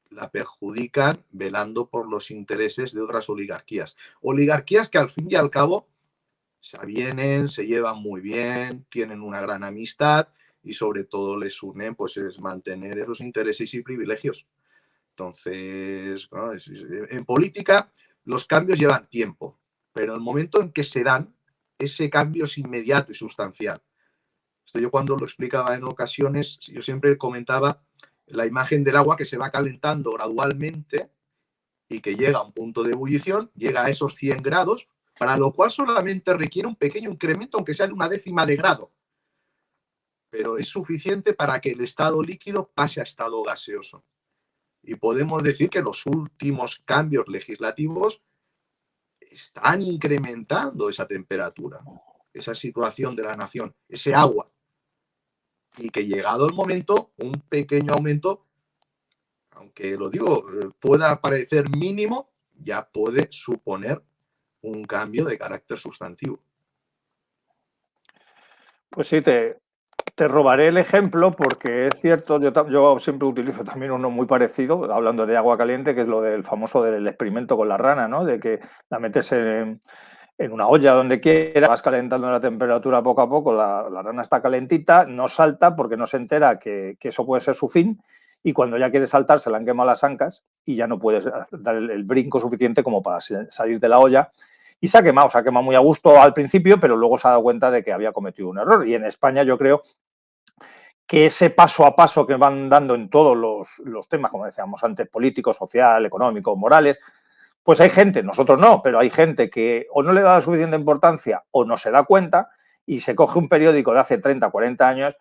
la perjudican velando por los intereses de otras oligarquías. Oligarquías que al fin y al cabo se avienen, se llevan muy bien, tienen una gran amistad y sobre todo les unen pues es mantener esos intereses y privilegios. Entonces, bueno, en política los cambios llevan tiempo, pero el momento en que se dan, ese cambio es inmediato y sustancial. Esto yo cuando lo explicaba en ocasiones, yo siempre comentaba la imagen del agua que se va calentando gradualmente y que llega a un punto de ebullición, llega a esos 100 grados, para lo cual solamente requiere un pequeño incremento, aunque sea de una décima de grado. Pero es suficiente para que el estado líquido pase a estado gaseoso. Y podemos decir que los últimos cambios legislativos están incrementando esa temperatura, esa situación de la nación, ese agua. Y que llegado el momento, un pequeño aumento, aunque lo digo, pueda parecer mínimo, ya puede suponer un cambio de carácter sustantivo. Pues sí, te robaré el ejemplo porque es cierto, yo siempre utilizo también uno muy parecido, hablando de agua caliente, que es lo del famoso del experimento con la rana, ¿no? De que la metes en una olla donde quiera, vas calentando la temperatura poco a poco, la rana está calentita, no salta porque no se entera que eso puede ser su fin, y cuando ya quiere saltar se le han quemado las ancas y ya no puedes dar el brinco suficiente como para salir de la olla. Y se ha quemado muy a gusto al principio, pero luego se ha dado cuenta de que había cometido un error. Y en España yo creo que ese paso a paso que van dando en todos los temas, como decíamos antes, político, social, económico, morales, pues hay gente, nosotros no, pero hay gente que o no le da la suficiente importancia o no se da cuenta y se coge un periódico de hace 30, 40 años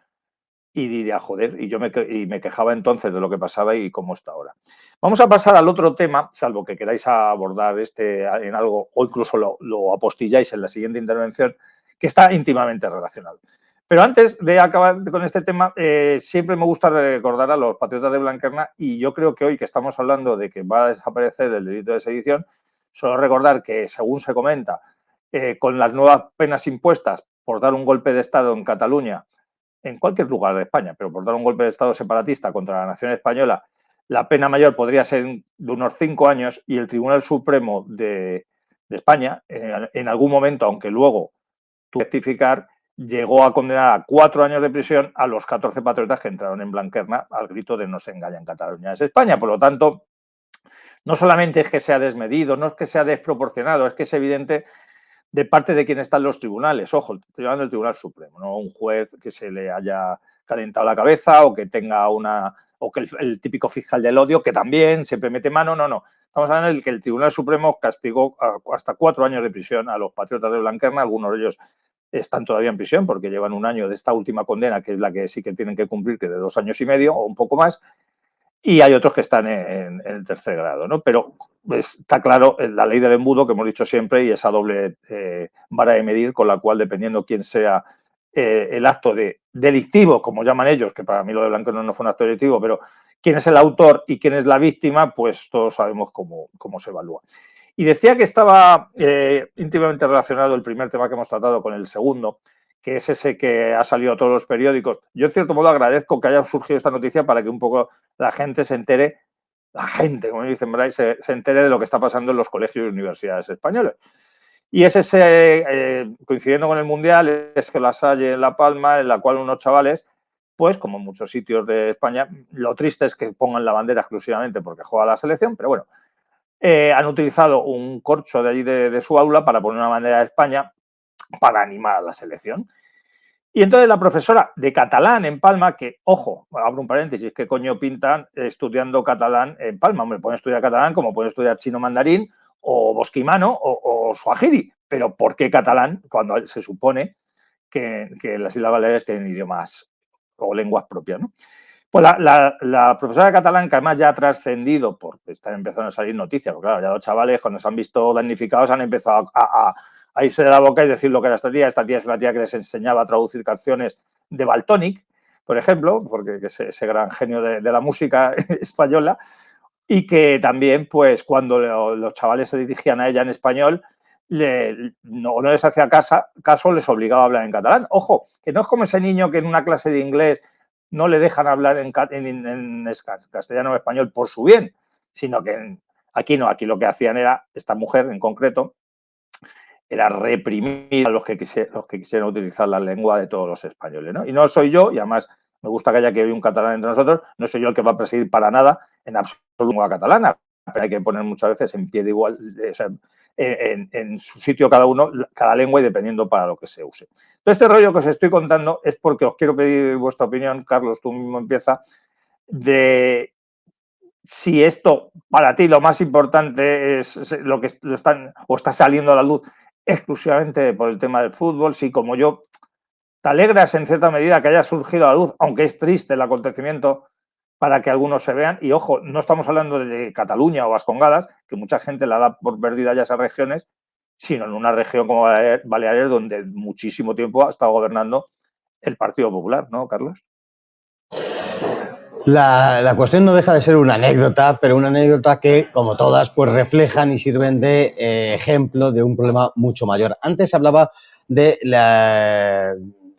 y diría, joder, y me quejaba entonces de lo que pasaba y cómo está ahora. Vamos a pasar al otro tema, salvo que queráis abordar en algo o incluso lo apostilláis en la siguiente intervención, que está íntimamente relacionado. Pero antes de acabar con este tema, siempre me gusta recordar a los patriotas de Blanquerna, y yo creo que hoy que estamos hablando de que va a desaparecer el delito de sedición, solo recordar que, según se comenta, con las nuevas penas impuestas por dar un golpe de Estado en Cataluña, en cualquier lugar de España, pero por dar un golpe de Estado separatista contra la nación española, la pena mayor podría ser de unos 5 años, y el Tribunal Supremo de España, en algún momento, aunque luego tuvo que rectificar, llegó a condenar a 4 años de prisión a los 14 patriotas que entraron en Blanquerna al grito de "no se engañan, Cataluña es España". Por lo tanto, no solamente es que sea desmedido, no es que sea desproporcionado, es que es evidente de parte de quien están los tribunales. Ojo, estoy hablando del Tribunal Supremo, no un juez que se le haya calentado la cabeza o que tenga o que el típico fiscal del odio, que también siempre mete mano, no. Estamos hablando de que el Tribunal Supremo castigó hasta 4 años de prisión a los patriotas de Blanquerna. Algunos de ellos están todavía en prisión porque llevan 1 año de esta última condena, que es la que sí que tienen que cumplir, que de 2 años y medio o un poco más, y hay otros que están en el tercer grado, ¿no? Pero está claro la ley del embudo, que hemos dicho siempre, y esa doble vara de medir con la cual, dependiendo quién sea el acto delictivo, como llaman ellos, que para mí lo de Blanquerna no fue un acto delictivo, pero quién es el autor y quién es la víctima, pues todos sabemos cómo se evalúa. Y decía que estaba íntimamente relacionado el primer tema que hemos tratado con el segundo, que es ese que ha salido a todos los periódicos. Yo, en cierto modo, agradezco que haya surgido esta noticia para que un poco la gente se entere, como dicen, ¿verdad? Se entere de lo que está pasando en los colegios y universidades españoles. Y es ese, coincidiendo con el Mundial, es que La Salle en La Palma, en la cual unos chavales, pues como en muchos sitios de España, lo triste es que pongan la bandera exclusivamente porque juega la selección, pero bueno, han utilizado un corcho de allí de su aula para poner una bandera de España para animar a la selección. Y entonces la profesora de catalán en Palma, que, ojo, abro un paréntesis, ¿qué coño pintan estudiando catalán en Palma? Hombre, pueden estudiar catalán como pueden estudiar chino mandarín o bosquimano o suajiri, pero ¿por qué catalán cuando se supone que las Islas Baleares tienen idiomas o lenguas propias, ¿no? Pues la profesora de catalán, que además ya ha trascendido, porque están empezando a salir noticias, porque claro, ya los chavales cuando se han visto damnificados han empezado a irse de la boca y decir lo que era esta tía. Esta tía es una tía que les enseñaba a traducir canciones de Valtònyc, por ejemplo, porque es ese gran genio de la música española, y que también, pues, cuando los chavales se dirigían a ella en español, no les hacía caso, les obligaba a hablar en catalán. Ojo, que no es como ese niño que en una clase de inglés no le dejan hablar en castellano o español por su bien, sino que aquí no, aquí lo que hacían era, esta mujer en concreto, era reprimir a los que quisieran utilizar la lengua de todos los españoles, ¿no? Y no soy yo, y además me gusta que haya que hoy un catalán entre nosotros, no soy yo el que va a perseguir para nada en absoluto la lengua catalana, pero hay que poner muchas veces en pie de igual, o sea, en su sitio cada lengua y dependiendo para lo que se use. Todo este rollo que os estoy contando es porque os quiero pedir vuestra opinión, Carlos, tú mismo empieza, de si esto para ti lo más importante es lo que está saliendo a la luz exclusivamente por el tema del fútbol, si como yo te alegras en cierta medida que haya surgido a la luz, aunque es triste el acontecimiento para que algunos se vean, y ojo, no estamos hablando de Cataluña o Vascongadas, que mucha gente la da por perdida ya esas regiones, sino en una región como Baleares, donde muchísimo tiempo ha estado gobernando el Partido Popular, ¿no, Carlos? La cuestión no deja de ser una anécdota, pero una anécdota que, como todas, pues reflejan y sirven de ejemplo de un problema mucho mayor. Antes hablaba de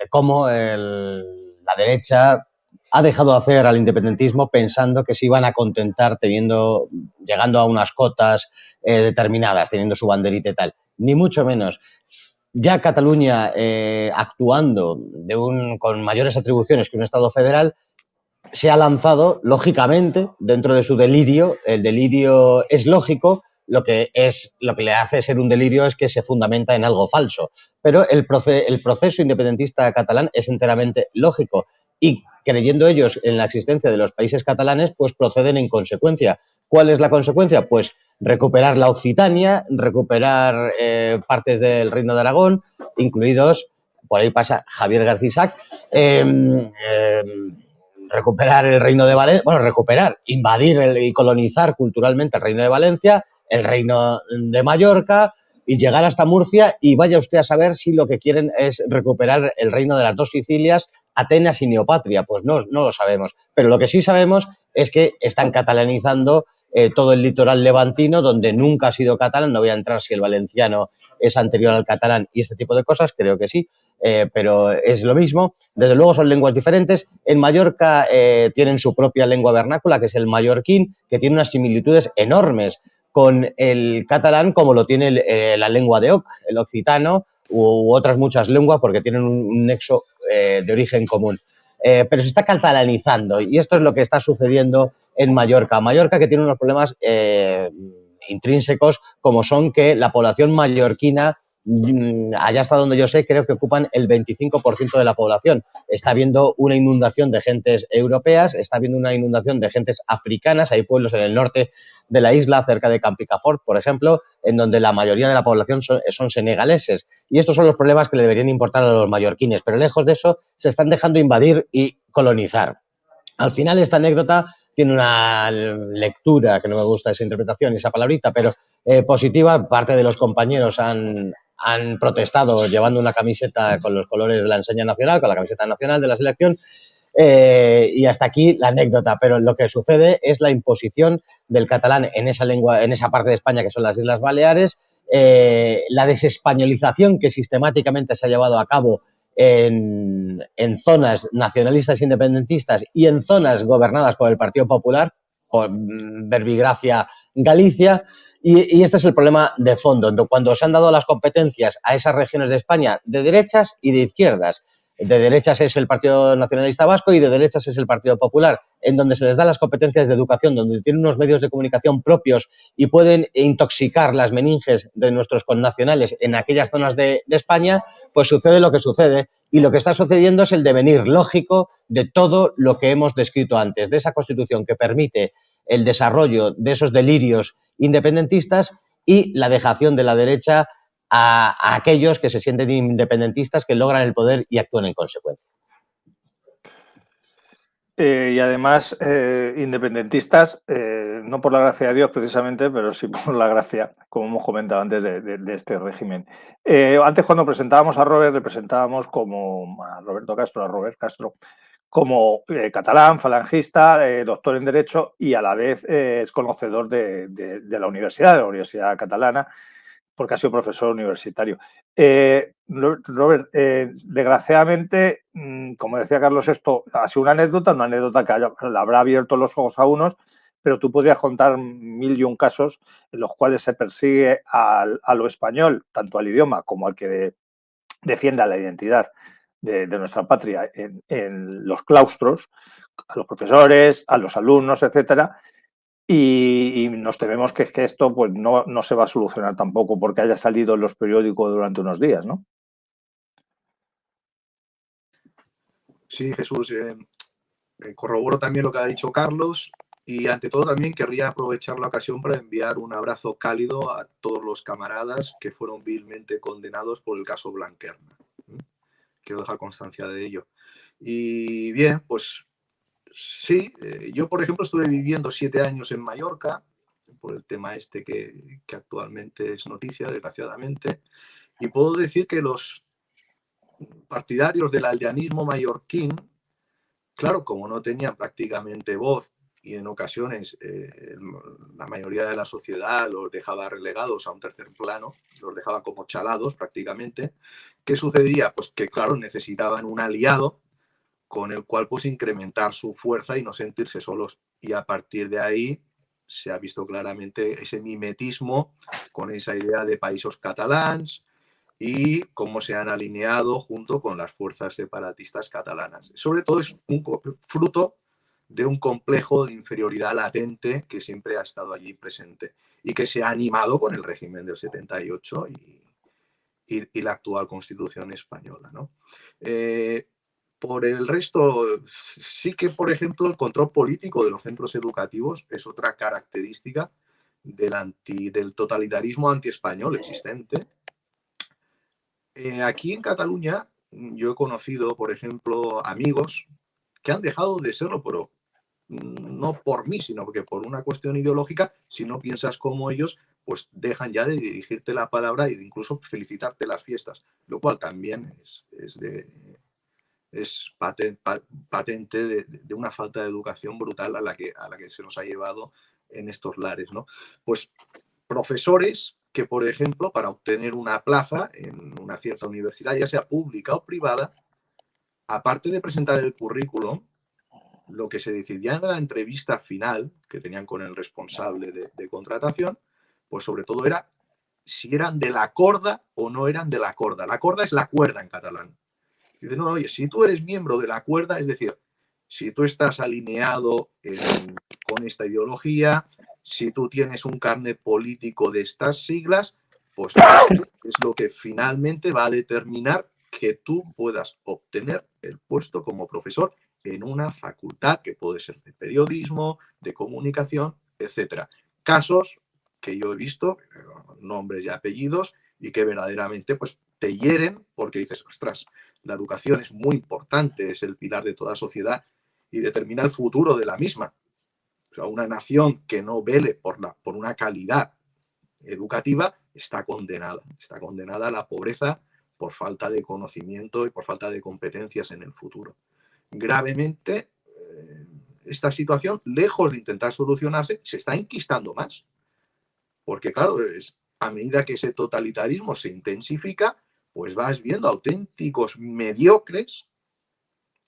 cómo la derecha ha dejado de hacer al independentismo pensando que se iban a contentar llegando a unas cotas determinadas, teniendo su banderita y tal. Ni mucho menos. Ya Cataluña, actuando con mayores atribuciones que un Estado federal, se ha lanzado, lógicamente, dentro de su delirio. El delirio es lógico, lo que le hace ser un delirio es que se fundamenta en algo falso. Pero el proceso independentista catalán es enteramente lógico y creyendo ellos en la existencia de los países catalanes, pues proceden en consecuencia. ¿Cuál es la consecuencia? Pues recuperar la Occitania, recuperar partes del Reino de Aragón, incluidos, por ahí pasa Javier García, recuperar el Reino de Valencia, bueno, recuperar, invadir y colonizar culturalmente el Reino de Valencia, el Reino de Mallorca y llegar hasta Murcia, y vaya usted a saber si lo que quieren es recuperar el reino de las dos Sicilias, Atenas y Neopatria. Pues no lo sabemos, pero lo que sí sabemos es que están catalanizando todo el litoral levantino, donde nunca ha sido catalán. No voy a entrar si el valenciano es anterior al catalán y este tipo de cosas, creo que sí, pero es lo mismo. Desde luego son lenguas diferentes. En Mallorca tienen su propia lengua vernácula, que es el mallorquín, que tiene unas similitudes enormes con el catalán, como lo tiene la lengua de Oc, el occitano, u otras muchas lenguas, porque tienen un nexo de origen común. Pero se está catalanizando, y esto es lo que está sucediendo en Mallorca. Mallorca, que tiene unos problemas intrínsecos, como son que la población mallorquina, allá hasta donde yo sé, creo que ocupan el 25% de la población. Está habiendo una inundación de gentes europeas, está habiendo una inundación de gentes africanas. Hay pueblos en el norte de la isla, cerca de Campicafort, por ejemplo, en donde la mayoría de la población son senegaleses. Y estos son los problemas que le deberían importar a los mallorquines, pero lejos de eso se están dejando invadir y colonizar. Al final, esta anécdota tiene una lectura, que no me gusta esa interpretación y esa palabrita, pero positiva. Parte de los compañeros han protestado llevando una camiseta con los colores de la enseña nacional, con la camiseta nacional de la selección, y hasta aquí la anécdota. Pero lo que sucede es la imposición del catalán en esa lengua, en esa parte de España que son las Islas Baleares, la desespañolización que sistemáticamente se ha llevado a cabo en zonas nacionalistas e independentistas y en zonas gobernadas por el Partido Popular, por Verbigracia, Galicia, y este es el problema de fondo. Cuando se han dado las competencias a esas regiones de España de derechas y de izquierdas, de derechas es el Partido Nacionalista Vasco y de derechas es el Partido Popular, en donde se les da las competencias de educación, donde tienen unos medios de comunicación propios y pueden intoxicar las meninges de nuestros connacionales en aquellas zonas de España, pues sucede lo que sucede. Y lo que está sucediendo es el devenir lógico de todo lo que hemos descrito antes, de esa Constitución que permite el desarrollo de esos delirios independentistas y la dejación de la derecha a aquellos que se sienten independentistas, que logran el poder y actúan en consecuencia. Y además, independentistas, no por la gracia de Dios precisamente, pero sí por la gracia, como hemos comentado antes, de este régimen. Antes, cuando presentábamos a Robert, le presentábamos como a Robert Castro, como catalán, falangista, doctor en Derecho y a la vez es conocedor de la Universidad Catalana, porque ha sido profesor universitario. Robert, desgraciadamente, como decía Carlos, esto ha sido una anécdota que le habrá abierto los ojos a unos, pero tú podrías contar 1001 casos en los cuales se persigue a lo español, tanto al idioma como al que defienda la identidad de nuestra patria en los claustros, a los profesores, a los alumnos, etcétera. Y nos tememos que esto pues no se va a solucionar tampoco porque haya salido en los periódicos durante unos días, ¿no? Sí, Jesús, corroboro también lo que ha dicho Carlos, y ante todo también querría aprovechar la ocasión para enviar un abrazo cálido a todos los camaradas que fueron vilmente condenados por el caso Blanquerna. Quiero dejar constancia de ello. Y bien, pues sí, yo por ejemplo estuve viviendo 7 años en Mallorca, por el tema este que actualmente es noticia, desgraciadamente, y puedo decir que los partidarios del aldeanismo mallorquín, claro, como no tenían prácticamente voz y en ocasiones la mayoría de la sociedad los dejaba relegados a un tercer plano, los dejaba como chalados prácticamente, ¿qué sucedía? Pues que claro, necesitaban un aliado con el cual pues incrementar su fuerza y no sentirse solos. Y a partir de ahí se ha visto claramente ese mimetismo con esa idea de països catalans y cómo se han alineado junto con las fuerzas separatistas catalanas. Sobre todo es un fruto de un complejo de inferioridad latente que siempre ha estado allí presente y que se ha animado con el régimen del 78 y la actual Constitución española, ¿no? Por el resto, sí que, por ejemplo, el control político de los centros educativos es otra característica del totalitarismo antiespañol existente. Aquí en Cataluña yo he conocido, por ejemplo, amigos que han dejado de serlo, pero no por mí, sino porque por una cuestión ideológica, si no piensas como ellos, pues dejan ya de dirigirte la palabra e incluso felicitarte las fiestas, lo cual también es patente de una falta de educación brutal a la que se nos ha llevado en estos lares, ¿no? Pues profesores que, por ejemplo, para obtener una plaza en una cierta universidad, ya sea pública o privada, aparte de presentar el currículum, lo que se decidía en la entrevista final que tenían con el responsable de contratación, pues sobre todo era si eran de la corda o no eran de la corda. La corda es la cuerda en catalán. Dice, no, oye, si tú eres miembro de la cuerda, es decir, si tú estás alineado con esta ideología, si tú tienes un carnet político de estas siglas, pues es lo que finalmente va a determinar que tú puedas obtener el puesto como profesor en una facultad que puede ser de periodismo, de comunicación, etcétera. Casos que yo he visto, nombres y apellidos, y que verdaderamente pues, te hieren porque dices, ostras, la educación es muy importante, es el pilar de toda sociedad y determina el futuro de la misma. O sea, una nación que no vele por una calidad educativa está condenada a la pobreza por falta de conocimiento y por falta de competencias en el futuro. Gravemente, esta situación, lejos de intentar solucionarse, se está enquistando más. Porque, claro, a medida que ese totalitarismo se intensifica, pues vas viendo auténticos mediocres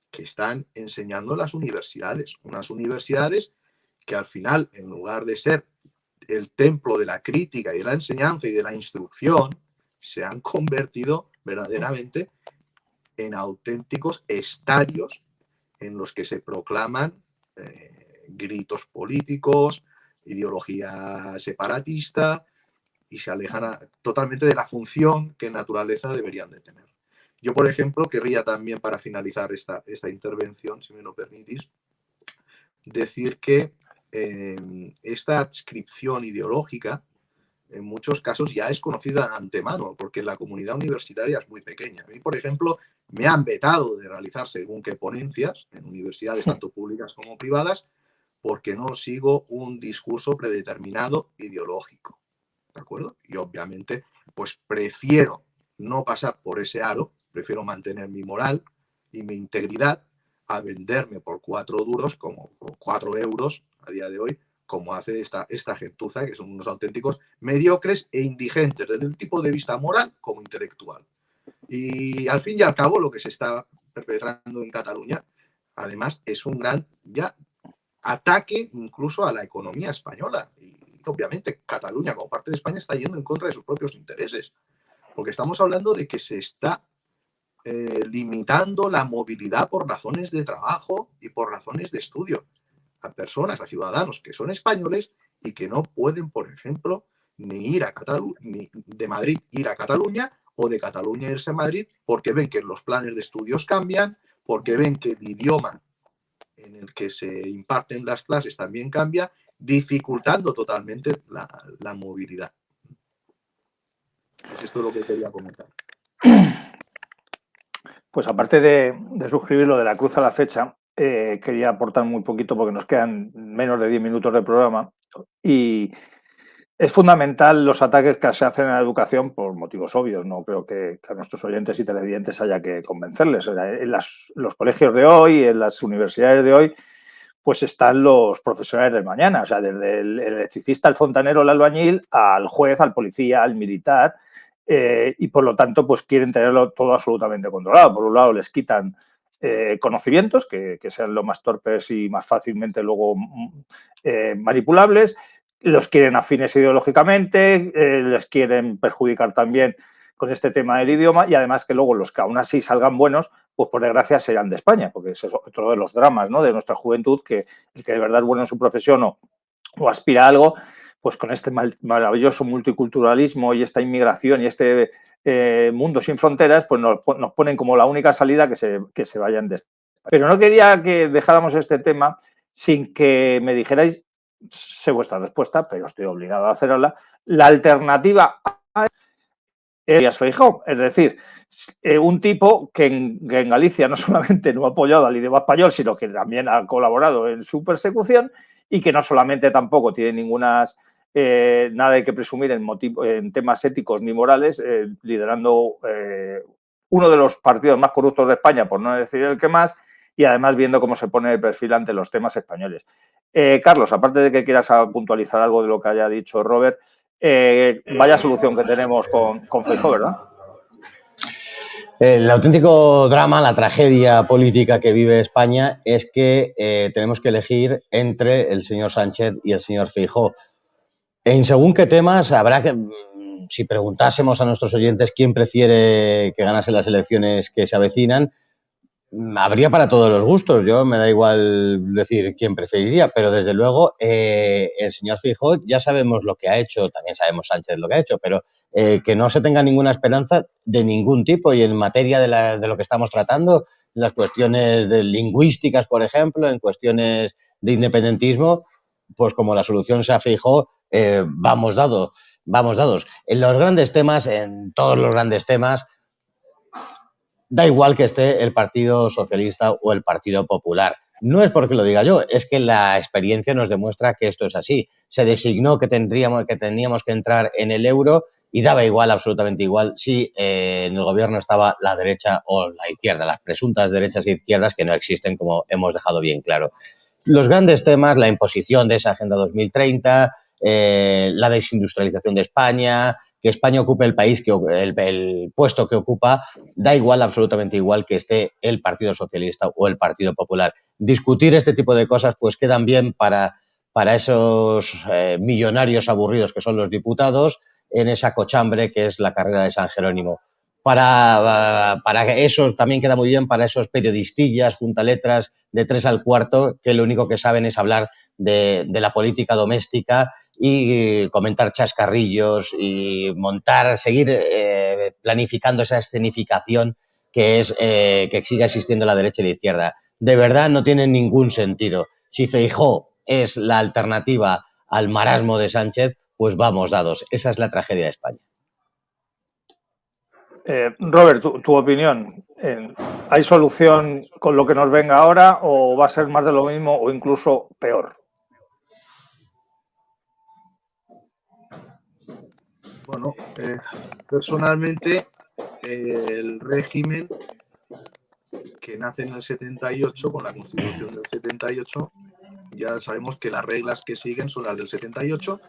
que están enseñando en las universidades. Unas universidades que al final, en lugar de ser el templo de la crítica y de la enseñanza y de la instrucción, se han convertido verdaderamente en auténticos estadios en los que se proclaman gritos políticos, ideología separatista, y se alejan totalmente de la función que en naturaleza deberían de tener. Yo, por ejemplo, querría también, para finalizar esta intervención, si me lo permitís, decir que esta adscripción ideológica en muchos casos ya es conocida de antemano, porque la comunidad universitaria es muy pequeña. A mí, por ejemplo, me han vetado de realizar según qué ponencias en universidades tanto públicas como privadas, porque no sigo un discurso predeterminado ideológico. ¿De acuerdo? Y obviamente, pues prefiero no pasar por ese aro, prefiero mantener mi moral y mi integridad a venderme por 4 duros, como 4 euros a día de hoy, como hace esta gentuza, que son unos auténticos mediocres e indigentes desde el tipo de vista moral como intelectual. Y al fin y al cabo, lo que se está perpetrando en Cataluña, además, es un gran ya ataque incluso a la economía española. Y obviamente Cataluña, como parte de España, está yendo en contra de sus propios intereses, porque estamos hablando de que se está limitando la movilidad por razones de trabajo y por razones de estudio a personas, a ciudadanos que son españoles y que no pueden, por ejemplo, ni ir a Cataluña, ni de Madrid ir a Cataluña o de Cataluña irse a Madrid, porque ven que los planes de estudios cambian, porque ven que el idioma en el que se imparten las clases también cambia, dificultando totalmente la movilidad. Es esto lo que quería comentar. Pues aparte de suscribir lo de la cruz a la fecha, quería aportar muy poquito porque nos quedan menos de 10 minutos de programa y es fundamental los ataques que se hacen a la educación por motivos obvios. No creo que a nuestros oyentes y televidentes haya que convencerles. O sea, en los colegios de hoy, en las universidades de hoy, pues están los profesionales del mañana. O sea, desde el electricista, el fontanero, el albañil, al juez, al policía, al militar. Y por lo tanto, pues quieren tenerlo todo absolutamente controlado. Por un lado, les quitan conocimientos que sean lo más torpes y más fácilmente luego manipulables. Los quieren afines ideológicamente, les quieren perjudicar también con este tema del idioma y además que luego los que aún así salgan buenos, pues por desgracia serán de España, porque ese es otro de los dramas, ¿no?, de nuestra juventud, que el que de verdad es bueno en su profesión o aspira a algo, pues con este maravilloso multiculturalismo y esta inmigración y este mundo sin fronteras, pues nos ponen como la única salida que se vayan de. Pero no quería que dejáramos este tema sin que me dijerais, sé vuestra respuesta, pero estoy obligado a hacerla, la alternativa a Elías Feijóo, es decir, un tipo que en Galicia no solamente no ha apoyado al idioma español, sino que también ha colaborado en su persecución y que no solamente tampoco tiene nada de que presumir en temas éticos ni morales, liderando uno de los partidos más corruptos de España, por no decir el que más, y además viendo cómo se pone el perfil ante los temas españoles. Carlos, aparte de que quieras puntualizar algo de lo que haya dicho Robert, vaya solución que tenemos con Feijóo, ¿verdad? El auténtico drama, la tragedia política que vive España es que tenemos que elegir entre el señor Sánchez y el señor Feijóo. En según qué temas, habrá que, si preguntásemos a nuestros oyentes quién prefiere que ganase las elecciones que se avecinan, habría para todos los gustos. Yo me da igual decir quién preferiría, pero desde luego el señor Feijóo ya sabemos lo que ha hecho, también sabemos Sánchez lo que ha hecho, pero que no se tenga ninguna esperanza de ningún tipo. Y en materia de lo que estamos tratando, en las cuestiones lingüísticas, por ejemplo, en cuestiones de independentismo, pues como la solución sea Feijóo, vamos dados. En los grandes temas, en todos los grandes temas, da igual que esté el Partido Socialista o el Partido Popular. No es porque lo diga yo, es que la experiencia nos demuestra que esto es así. Se designó que teníamos que entrar en el euro y daba igual, absolutamente igual, si en el gobierno estaba la derecha o la izquierda, las presuntas derechas e izquierdas que no existen, como hemos dejado bien claro. Los grandes temas, la imposición de esa Agenda 2030, la desindustrialización de España, que España ocupe el puesto que ocupa, da igual, absolutamente igual que esté el Partido Socialista o el Partido Popular. Discutir este tipo de cosas pues quedan bien para esos millonarios aburridos que son los diputados en esa cochambre que es la carrera de San Jerónimo. Para eso también queda muy bien para esos periodistillas, juntaletras de 3 al cuarto, que lo único que saben es hablar de la política doméstica y comentar chascarrillos y seguir planificando esa escenificación que es que siga existiendo la derecha y la izquierda. De verdad no tiene ningún sentido. Si Feijóo es la alternativa al marasmo de Sánchez, pues vamos dados. Esa es la tragedia de España. Robert, tu opinión. ¿Hay solución con lo que nos venga ahora o va a ser más de lo mismo o incluso peor? Bueno, personalmente, el régimen que nace en el 78, con la Constitución del 78, ya sabemos que las reglas que siguen son las del 78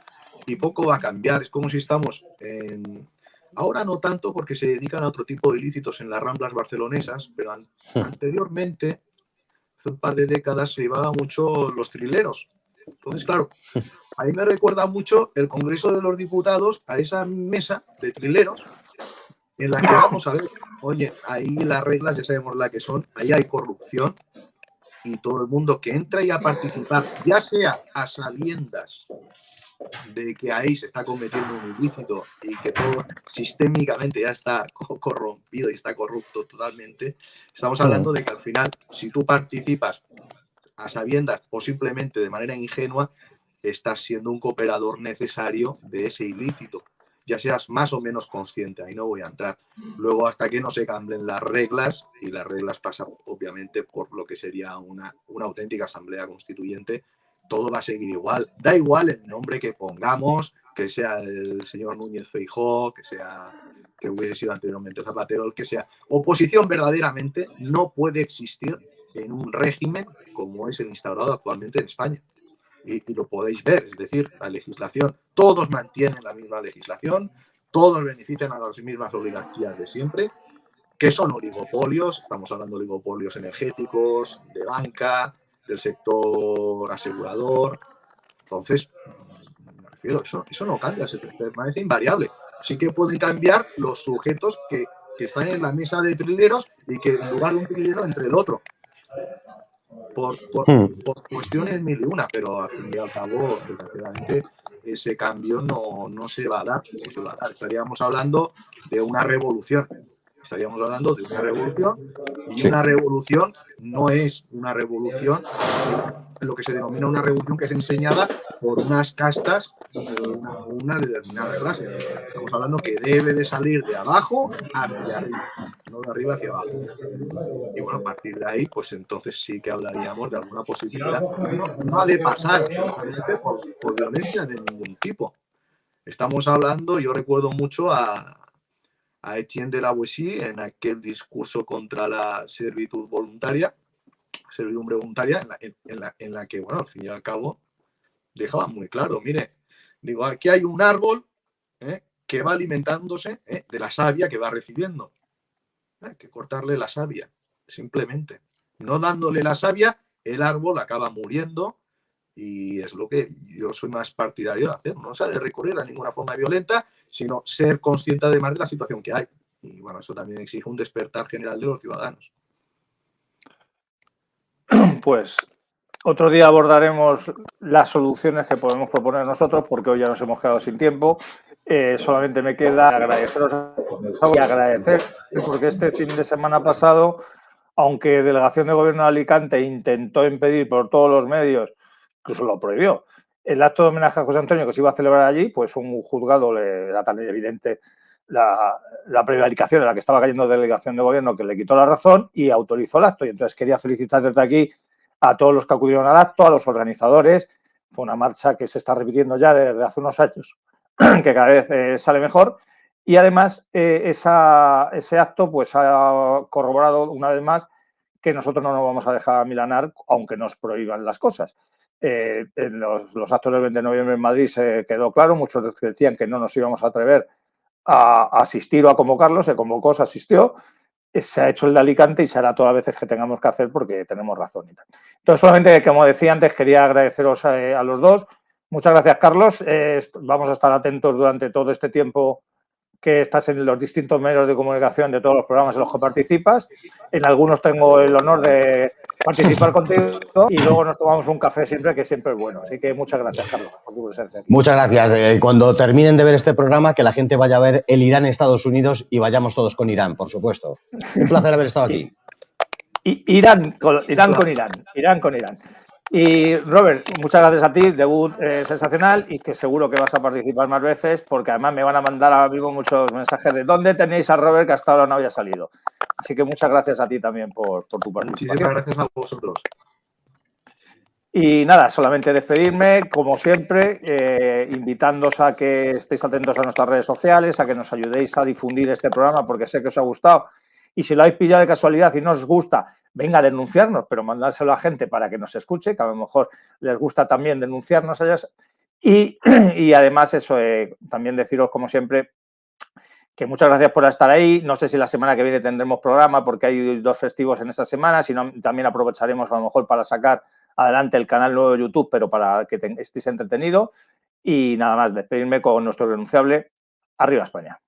y poco va a cambiar. Es como si estamos en... Ahora no tanto porque se dedican a otro tipo de ilícitos en las ramblas barcelonesas, pero anteriormente, hace un par de décadas, se llevaba mucho los trileros. Entonces, claro, a mí me recuerda mucho el Congreso de los Diputados a esa mesa de trileros en la que vamos a ver, oye, ahí las reglas ya sabemos la que son, ahí hay corrupción y todo el mundo que entra y a participar, ya sea a sabiendas de que ahí se está cometiendo un ilícito y que todo sistémicamente ya está corrompido y está corrupto totalmente, estamos hablando de que al final, si tú participas a sabiendas o simplemente de manera ingenua, estás siendo un cooperador necesario de ese ilícito, ya seas más o menos consciente, ahí no voy a entrar. Luego, hasta que no se cambien las reglas, y las reglas pasan obviamente por lo que sería una auténtica asamblea constituyente, todo va a seguir igual. Da igual el nombre que pongamos, que sea el señor Núñez Feijóo, que hubiese sido anteriormente Zapatero, el que sea. Oposición verdaderamente no puede existir en un régimen como es el instaurado actualmente en España. Y lo podéis ver, es decir, la legislación, todos mantienen la misma legislación, todos benefician a las mismas oligarquías de siempre, que son oligopolios, estamos hablando de oligopolios energéticos, de banca, del sector asegurador. Entonces, me refiero, eso no cambia, se permanece invariable. Sí que pueden cambiar los sujetos que están en la mesa de trileros y que en lugar de un trilero entre el otro. Por cuestiones mil y una, pero al fin y al cabo, desgraciadamente, ese cambio no se va a dar, no se va a dar. Estaríamos hablando de una revolución. Estaríamos hablando de una revolución y una revolución no es una revolución, lo que se denomina una revolución que es enseñada por unas castas o una determinada clase. Estamos hablando que debe de salir de abajo hacia arriba, no de arriba hacia abajo. Y bueno, a partir de ahí, pues entonces sí que hablaríamos de alguna posibilidad. No ha de pasar absolutamente por violencia de ningún tipo. Estamos hablando, yo recuerdo mucho a Etienne de la Boétie en aquel discurso contra la servidumbre voluntaria, en la que, bueno, al fin y al cabo, dejaba muy claro, mire, digo, aquí hay un árbol que va alimentándose de la savia que va recibiendo. Hay que cortarle la savia, simplemente. No dándole la savia, el árbol acaba muriendo y es lo que yo soy más partidario de hacer. No se ha de recurrir a ninguna forma violenta, sino ser consciente además de la situación que hay. Y bueno, eso también exige un despertar general de los ciudadanos. Pues otro día abordaremos las soluciones que podemos proponer nosotros, porque hoy ya nos hemos quedado sin tiempo. Solamente me queda agradeceros y agradecer, porque este fin de semana pasado, aunque Delegación de Gobierno de Alicante intentó impedir por todos los medios, incluso lo prohibió, el acto de homenaje a José Antonio que se iba a celebrar allí, pues un juzgado le era tan evidente la prevaricación en la que estaba cayendo Delegación de Gobierno que le quitó la razón y autorizó el acto. Y entonces quería felicitar desde aquí a todos los que acudieron al acto, a los organizadores. Fue una marcha que se está repitiendo ya desde hace unos años, que cada vez sale mejor. Y además ese acto pues ha corroborado una vez más que nosotros no nos vamos a dejar amilanar aunque nos prohíban las cosas. En los actos del 20 de noviembre en Madrid se quedó claro, muchos decían que no nos íbamos a atrever a asistir o a convocarlo, se convocó, se asistió, se ha hecho el de Alicante y se hará todas las veces que tengamos que hacer porque tenemos razón. Entonces, solamente, como decía antes, quería agradeceros a los dos. Muchas gracias, Carlos. Vamos a estar atentos durante todo este tiempo que estás en los distintos medios de comunicación de todos los programas en los que participas. En algunos tengo el honor de participar contigo y luego nos tomamos un café siempre, que siempre es bueno. Así que muchas gracias, Carlos, por tu presencia aquí. Muchas gracias. Cuando terminen de ver este programa, que la gente vaya a ver el Irán-Estados Unidos y vayamos todos con Irán, por supuesto. Un placer haber estado aquí. Irán con Irán. Y Robert, muchas gracias a ti, debut sensacional y que seguro que vas a participar más veces porque además me van a mandar ahora mismo muchos mensajes de dónde tenéis a Robert que hasta ahora no había salido. Así que muchas gracias a ti también por tu participación. Muchísimas gracias a vosotros. Y nada, solamente despedirme, como siempre, invitándoos a que estéis atentos a nuestras redes sociales, a que nos ayudéis a difundir este programa porque sé que os ha gustado. Y si lo habéis pillado de casualidad y no os gusta, venga a denunciarnos, pero mandárselo a gente para que nos escuche, que a lo mejor les gusta también denunciarnos a ellas. Y además eso, también deciros, como siempre, que muchas gracias por estar ahí. No sé si la semana que viene tendremos programa porque hay 2 festivos en esta semana, sino también aprovecharemos a lo mejor para sacar adelante el canal nuevo de YouTube, pero para que estéis entretenidos. Y nada más, despedirme con nuestro irrenunciable Arriba España.